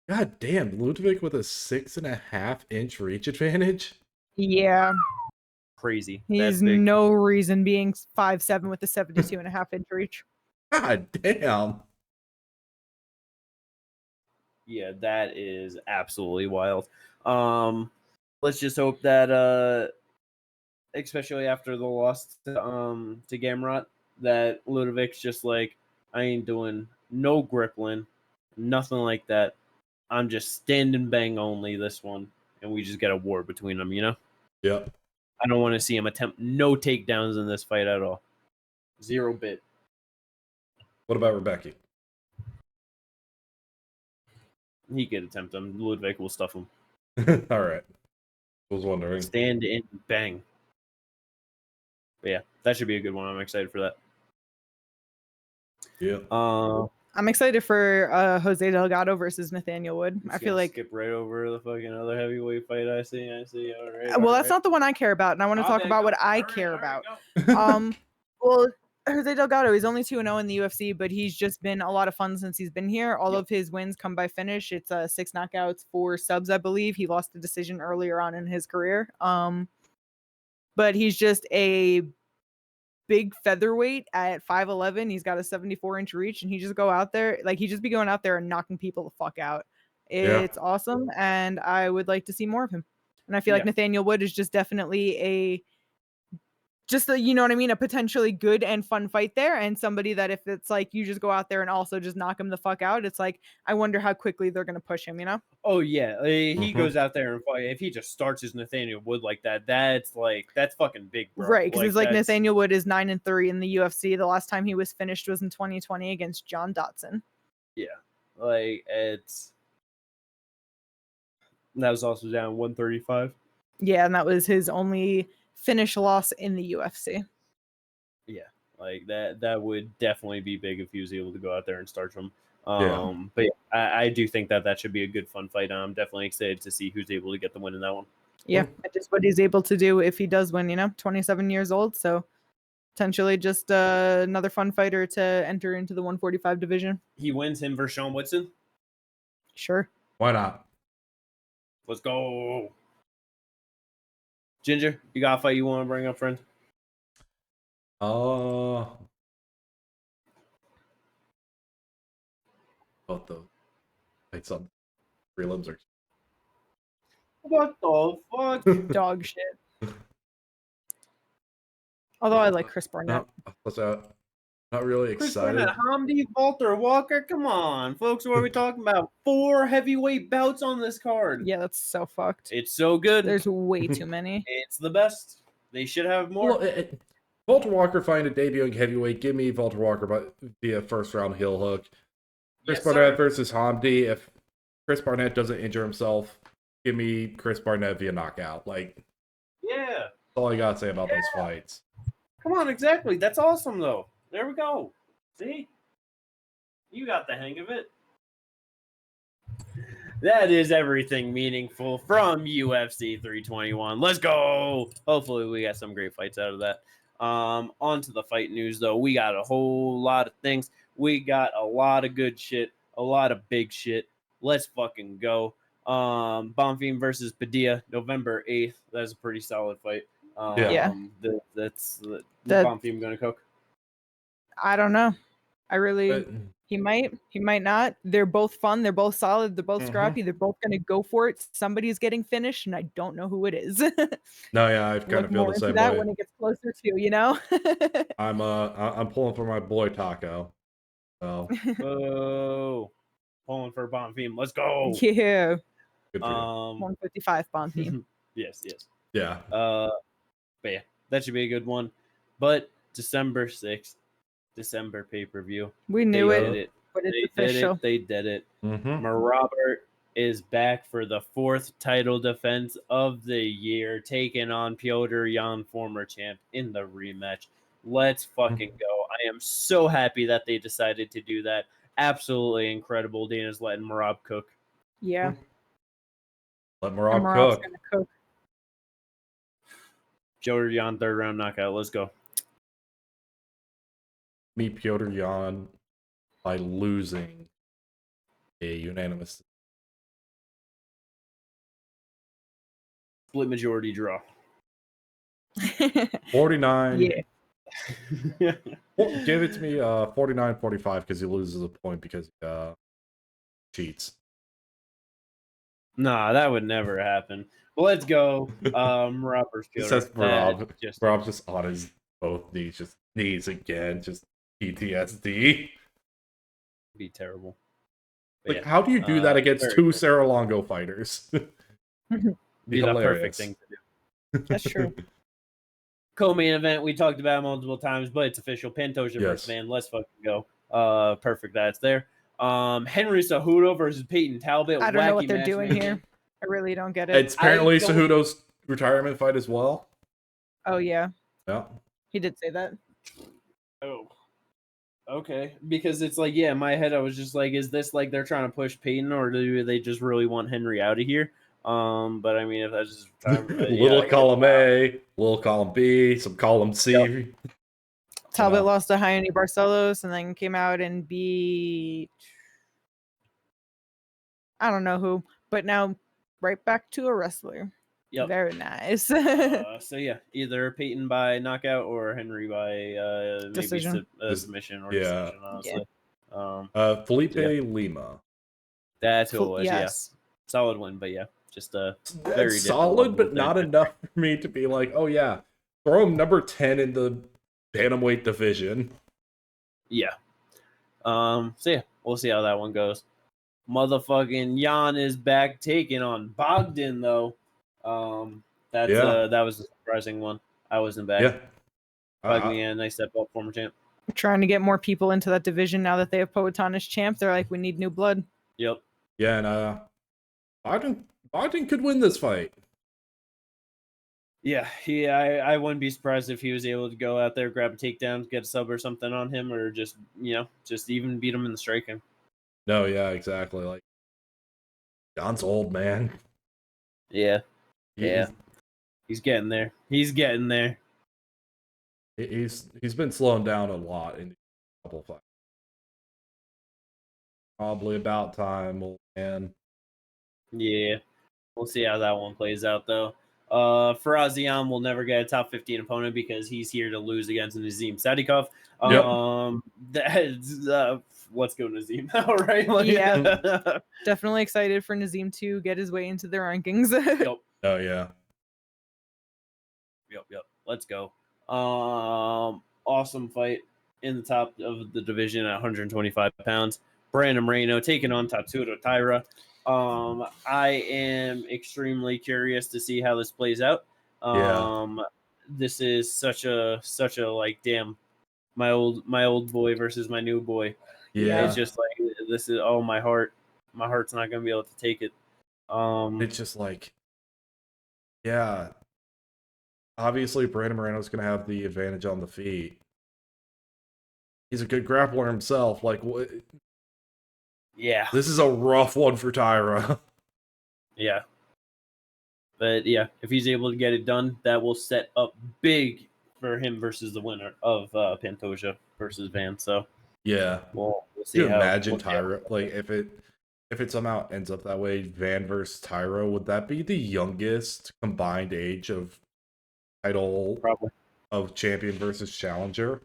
God damn, Ludovic with a 6.5-inch reach advantage. Yeah. Crazy. He's no reason being 5'7" with a 72.5-inch reach. God damn. Yeah, that is absolutely wild. Let's just hope that especially after the loss to Gamrot, that Ludovic's just like, I ain't doing no grippling, nothing like that. I'm just stand and bang only this one, and we just get a war between them, you know? Yep. I don't want to see him attempt no takedowns in this fight at all. 0 bit. What about Rebecki? He could attempt them. Ludovic will stuff him. All right. I was wondering. Stand and bang. But yeah, that should be a good one. I'm excited for that. Yeah. I'm excited for Jose Delgado versus Nathaniel Wood. I feel like skip right over the fucking other heavyweight fight. I see. All right. Well, that's not the one I care about, and I want to talk about what I care about. Well, Jose Delgado, he's only 2-0 in the UFC, but he's just been a lot of fun since he's been here. All of his wins come by finish. It's 6 knockouts, 4 subs, I believe. He lost the decision earlier on in his career. But he's just a big featherweight at 5'11". He's got a 74-inch reach, and he just be going out there and knocking people the fuck out. It's awesome, and I would like to see more of him. And I feel like Yeah. Nathaniel Wood is just definitely you know what I mean, a potentially good and fun fight there, and somebody that if it's like you just go out there and also just knock him the fuck out, it's like I wonder how quickly they're gonna push him, you know? Oh yeah, he Mhm. goes out there and fight. If he just starts his Nathaniel Wood like that, that's fucking big, bro. Right, because it's like that's- Nathaniel Wood is 9-3 in the UFC. The last time he was finished was in 2020 against John Dotson. Yeah, like that was also down 135. Yeah, and that was his only finish loss in the UFC. Yeah, like that would definitely be big if he was able to go out there and start him. Yeah. But yeah, I do think that should be a good fun fight. I'm definitely excited to see who's able to get the win in that one. Yeah, and just what he's able to do if he does win, you know, 27 years old, so potentially just another fun fighter to enter into the 145 division. He wins him versus Sean Woodson. Sure. Why not? Let's go. Ginger, you got a fight you want to bring up, friend? Both those fights on prelims are What the fuck? Dog shit. Although I like Chris Barnett. not really Chris excited. Barnett, Hamdi, Walter Walker. Come on, folks. What are we talking about? 4 heavyweight bouts on this card. Yeah, that's so fucked. It's so good. There's way too many. It's the best. They should have more. Well, Walter Walker fighting a debuting heavyweight. Give me Walter Walker via first round heel hook. Chris Yes, Barnett sir. versus Hamdi. If Chris Barnett doesn't injure himself, give me Chris Barnett via knockout. Like, Yeah. that's all I gotta say about those fights. Come on, exactly. That's awesome, though. There we go. See? You got the hang of it. That is everything meaningful from UFC 321. Let's go. Hopefully we got some great fights out of that. On to the fight news, though. We got a whole lot of things. We got a lot of good shit, a lot of big shit. Let's fucking go. Bonfim versus Padilla, November 8th. That's a pretty solid fight. Yeah. That's That- Bonfim gonna cook. I don't know. I really But he might not. They're both fun, they're both solid, they're both Mhm. scrappy, they're both gonna go for it. Somebody's getting finished, and I don't know who it is. no, yeah, I kind Look of feel more the into same that way. when it gets closer to, you know? I'm pulling for my boy Taco. So Oh, pulling for Bonfim. Let's go. Yeah. good for you. 155 bond theme. Yes. Yeah. But yeah, that should be a good one. But December 6th, December pay-per-view. We knew They it, did it. but They it's did official. it. They did it. Mm-hmm. Robert is back for the 4th title defense of the year, taking on Piotr Jan, former champ, in the rematch. Let's fucking go. I am so happy that they decided to do that. Absolutely incredible. Dana's letting Marab cook. Yeah. Let And Marab Marab's cook. gonna cook. Piotr Jan, 3rd round knockout. Let's go. Meet Piotr Jan by losing a unanimous. Split majority draw. 49. Yeah. Well, give it to me 49-45 because he loses a point because he cheats. Nah, that would never happen. But let's go. Robert's It Piotr. says Marab. Just Marab's just on his both knees, just knees again, just PTSD. be terrible. But Like, yeah, how do you do that against very two good. Sarah Longo fighters? Be the perfect thing to do. That's true. Co-main event, we talked about it multiple times, but it's official. Pantoja Yes. versus Van. Let's fucking go. Perfect. That's there. Henry Cejudo versus Peyton Talbot. I don't know what Wacky they're doing matchmaking. here. I really don't get it. It's apparently I don't- Cejudo's retirement fight as well. Oh yeah, Yeah. he did say that. Oh. Okay. Because it's like, yeah, in my head I was just like, is this like they're trying to push Peyton, or do they just really want Henry out of here? But I mean, if that's just Little column A, little column B, some column C. Talbot Yeah. lost to Jaime Barcelos and then came out and beat I don't know who, but now right back to a wrestler. Yep. Very nice. So yeah, either Peyton by knockout or Henry by maybe Decision. submission or Yeah. decision. Honestly, Felipe Yeah. Lima. that's who it was. Yes. Yeah, solid win, but yeah, Just a That's very solid, but thing. not enough for me to be like, oh yeah, throw him number 10 in the bantamweight division. Yeah. So yeah, we'll see how that one goes. Motherfucking Jan is back taking on Bogdan though. That was a surprising one. I wasn't back. Yeah. Bogdan, nice step up, former champ. Trying to get more people into that division now that they have Poatan as champ. They're like, we need new blood. Yep. Yeah, and Bogdan could win this fight. Yeah, I wouldn't be surprised if he was able to go out there, grab a takedown, get a sub or something on him, or just even beat him in the striking. No, yeah, exactly. Like, John's old, man. Yeah. He's getting there. He's getting there. He's been slowing down a lot in a couple of fights. Probably about time, old man. Yeah. We'll see how that one plays out, though. Farazian will never get a top 15 opponent because he's here to lose against Nazim Sadikov. Let's go Nazim now, right? Like, yeah. Definitely excited for Nazim to get his way into the rankings. Yep. Oh, yeah. Yep. Let's go. Awesome fight in the top of the division at 125 pounds. Brandon Moreno taking on Tatsuro Taira. I am extremely curious to see how this plays out. This is such a like, damn, my old boy versus my new boy. Yeah, it's just like, this is my heart's not gonna be able to take it. It's just like, yeah, obviously Brandon Moreno's gonna have the advantage on the feet. He's a good grappler himself. Like, what? Yeah, this is a rough one for Taira. Yeah. But yeah, if he's able to get it done, that will set up big for him versus the winner of Pantoja versus Van. So yeah, we'll see. Can you imagine Taira? Like, if it somehow ends up that way, Van versus Taira, would that be the youngest combined age of title? Probably. Of champion versus challenger?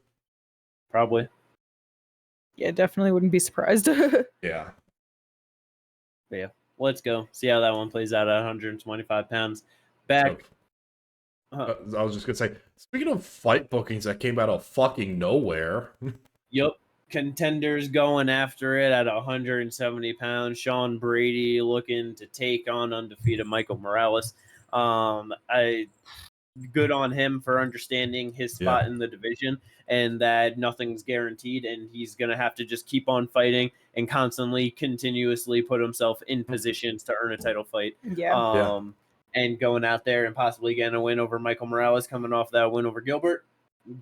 Probably. Yeah, definitely wouldn't be surprised. Yeah. But yeah, let's go. See how that one plays out at 125 pounds. Back. I was just going to say, speaking of fight bookings that came out of fucking nowhere. Yep. Contenders going after it at 170 pounds. Sean Brady looking to take on undefeated Michael Morales. Good on him for understanding his spot in the division and that nothing's guaranteed, and he's going to have to just keep on fighting and continuously put himself in positions to earn a title fight. And going out there and possibly getting a win over Michael Morales, coming off that win over Gilbert.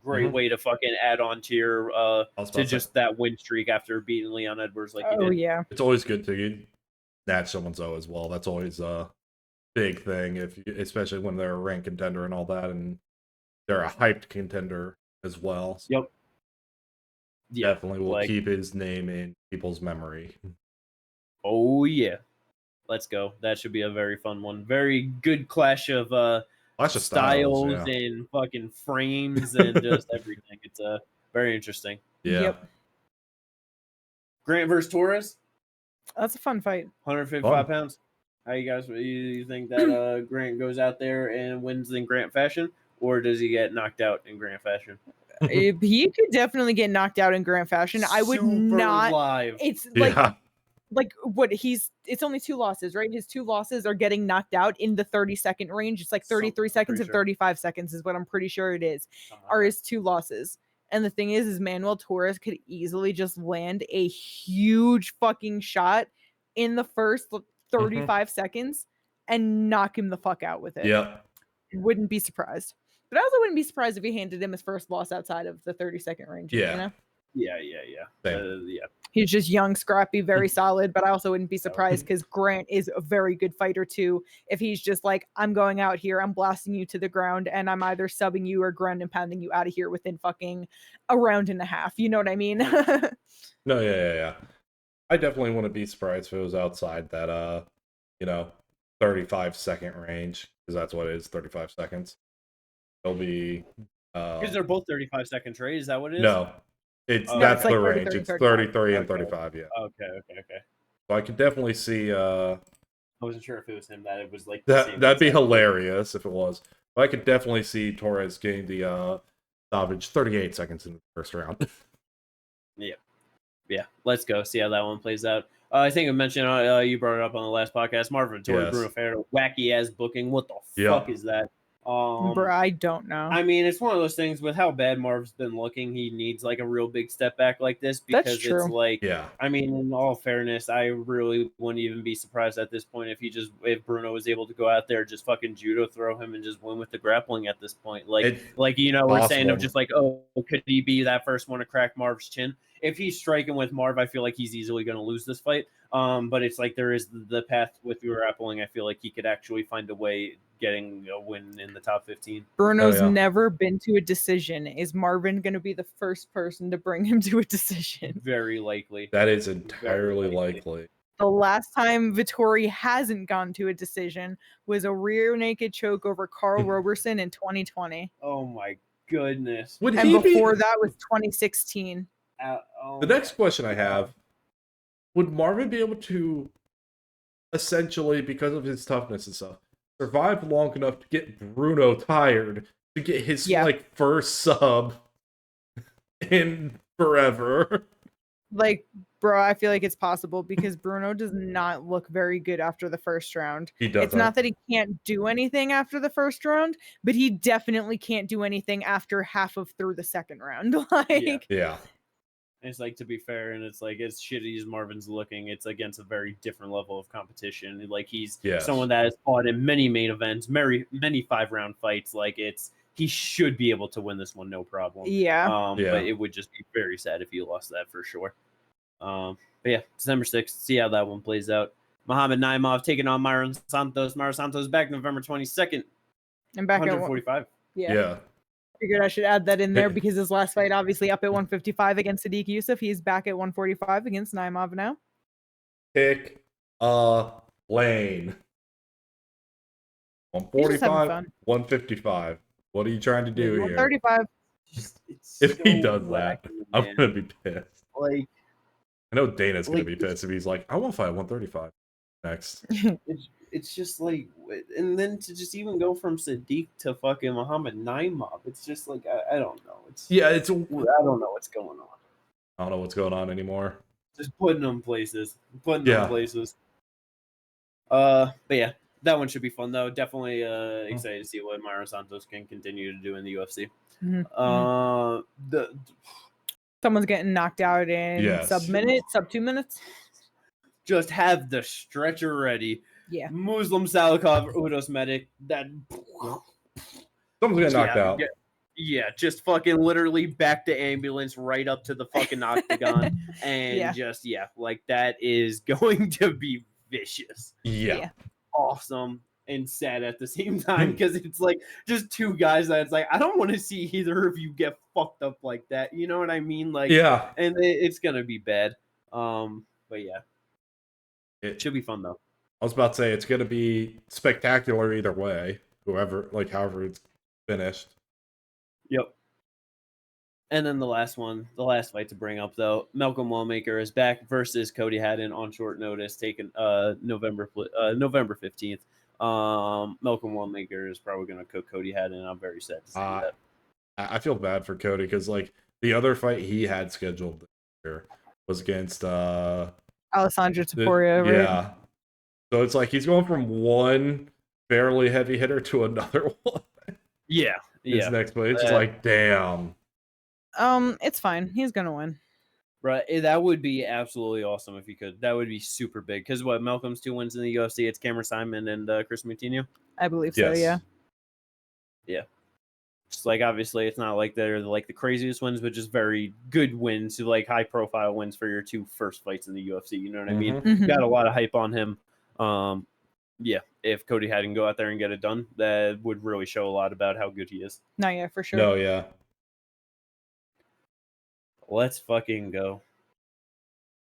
Great way to fucking add on to your to just that win streak after beating Leon Edwards like you did. Yeah. It's always good to snatch someone's O as well. That's always big thing, especially when they're a ranked contender and all that, and they're a hyped contender as well. So definitely will keep his name in people's memory. Oh yeah, let's go. That should be a very fun one. Very good clash of styles and fucking frames and just everything. It's very interesting. Grant versus Torres. That's a fun fight. 155 pounds. How you think that Grant goes out there and wins in Grant fashion, or does he get knocked out in Grant fashion? He could definitely get knocked out in Grant fashion. I would not. Live. It's like what it's only 2 losses, right? His 2 losses are getting knocked out in the 30-second range. It's like 33 seconds and 35 seconds is what I'm pretty sure it is. Are his 2 losses. And the thing is Manuel Torres could easily just land a huge fucking shot in the first 35 seconds and knock him the fuck out with it. Wouldn't be surprised. But I also wouldn't be surprised if he handed him his first loss outside of the 30-second range. You know? Yeah. He's just young, scrappy, very solid, but I also wouldn't be surprised because Grant is a very good fighter too. If he's just like, I'm going out here, I'm blasting you to the ground, and I'm either subbing you or ground and pounding you out of here within fucking a round and a half. You know what I mean? No, yeah. I definitely wouldn't be surprised if it was outside that 35-second range, because that's what it is, 35 seconds. It'll be because they're both 35 seconds, right? Is that what it is? No. That's the range. It's 33 and 35, yeah. Okay. So I could definitely see wasn't sure if it was him that it was like the same That'd be exact- hilarious if it was. But I could definitely see Torres getting the stoppage 38 seconds in the first round. Yeah, let's go see how that one plays out. I think I mentioned you brought it up on the last podcast. Marvin Vittori, Yes. Bruno Ferraro, wacky ass booking. What the Yeah. fuck is that? Bruh, I don't know. I mean, it's one of those things with how bad Marv's been looking. He needs like a real big step back like this because That's true. it's like, Yeah. I mean, in all fairness, I really wouldn't even be surprised at this point if Bruno was able to go out there, just fucking judo throw him and just win with the grappling at this point. Like we're saying of just like, oh, could he be that first one to crack Marv's chin? If he's striking with Marv, I feel like he's easily going to lose this fight. But it's like there is the path with grappling. I feel like he could actually find a way getting a win in the top 15. Bruno's never been to a decision. Is Marvin going to be the first person to bring him to a decision? Very likely. That is entirely likely. The last time Vittori hasn't gone to a decision was a rear naked choke over Carl Roberson in 2020. Oh my goodness. And before that was 2016. The next question I have, would Marvin be able to essentially, because of his toughness and stuff, survive long enough to get Bruno tired to get his like first sub in forever? Like, bro, I feel like it's possible because Bruno does not look very good after the first round. He doesn't. It's not that he can't do anything after the first round, but he definitely can't do anything after half of through the second round. Like, yeah. It's like, to be fair, and it's like as shitty as Marvin's looking, it's against a very different level of competition. Like he's someone that has fought in many main events, many 5-round fights. Like he should be able to win this one, no problem. Yeah. But it would just be very sad if he lost that for sure. But yeah, December 6th. See how that one plays out. Muhammad Naimov taking on Myron Santos. Myron Santos back November 22nd. And back 145. Yeah. Figured I should add that in there because his last fight obviously up at 155 against Sadiq Youssef. He's back at 145 against Naimov now. Pick a lane. 145, 155. What are you trying to do 135. here? If he does that, I'm going to be pissed. Like, I know Dana's going to be pissed if he's like, I want to fight 135 next. It's just like, and then to just even go from Sadiq to fucking Muhammad Naimov, it's just like, I don't know. I don't know what's going on. I don't know what's going on anymore. Just putting them places. But yeah, that one should be fun though. Definitely excited to see what Myron Santos can continue to do in the UFC. Someone's getting knocked out in sub 2 minutes. Just have the stretcher ready. Yeah. Muslim Salikov, Udos Medic. Someone's getting knocked out. Yeah, just fucking literally back to ambulance right up to the fucking octagon. And like that is going to be vicious. Yeah. Awesome and sad at the same time because it's like just two guys that it's like, I don't want to see either of you get fucked up like that. You know what I mean? Like, and it's going to be bad. But yeah, it should be fun though. I was about to say it's going to be spectacular either way, however it's finished. Yep. And then the last fight to bring up though, Malcolm Wellmaker is back versus Cody Haddon on short notice, taken November 15th. Malcolm Wellmaker is probably going to cook Cody Haddon. I'm very sad to see that. I feel bad for Cody because like the other fight he had scheduled this year was against Alessandro Taporia, right? Yeah. So it's like he's going from one fairly heavy hitter to another one. Yeah. His next fight. It's just like, damn. It's fine. He's gonna win. Right. That would be absolutely awesome if he could. That would be super big. Because Malcolm's 2 wins in the UFC, it's Cameron Simon and Chris Moutinho. I believe so, yeah. Yeah. Just like obviously it's not like they're like the craziest wins, but just very good wins, like high profile wins for your 2 first fights in the UFC. You know what I mean? Got a lot of hype on him. If Cody hadn't go out there and get it done, that would really show a lot about how good he is. No, yeah, for sure. No, yeah. Let's fucking go.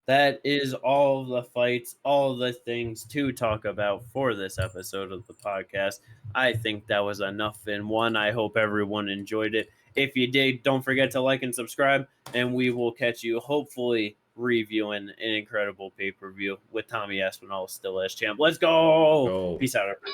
That is all the fights, all the things to talk about for this episode of the podcast. I think that was enough in one. I hope everyone enjoyed it. If you did, don't forget to like and subscribe, and we will catch you hopefully reviewing an incredible pay-per-view with Tommy Aspinall still as champ. Let's go. Go. Peace out, everyone.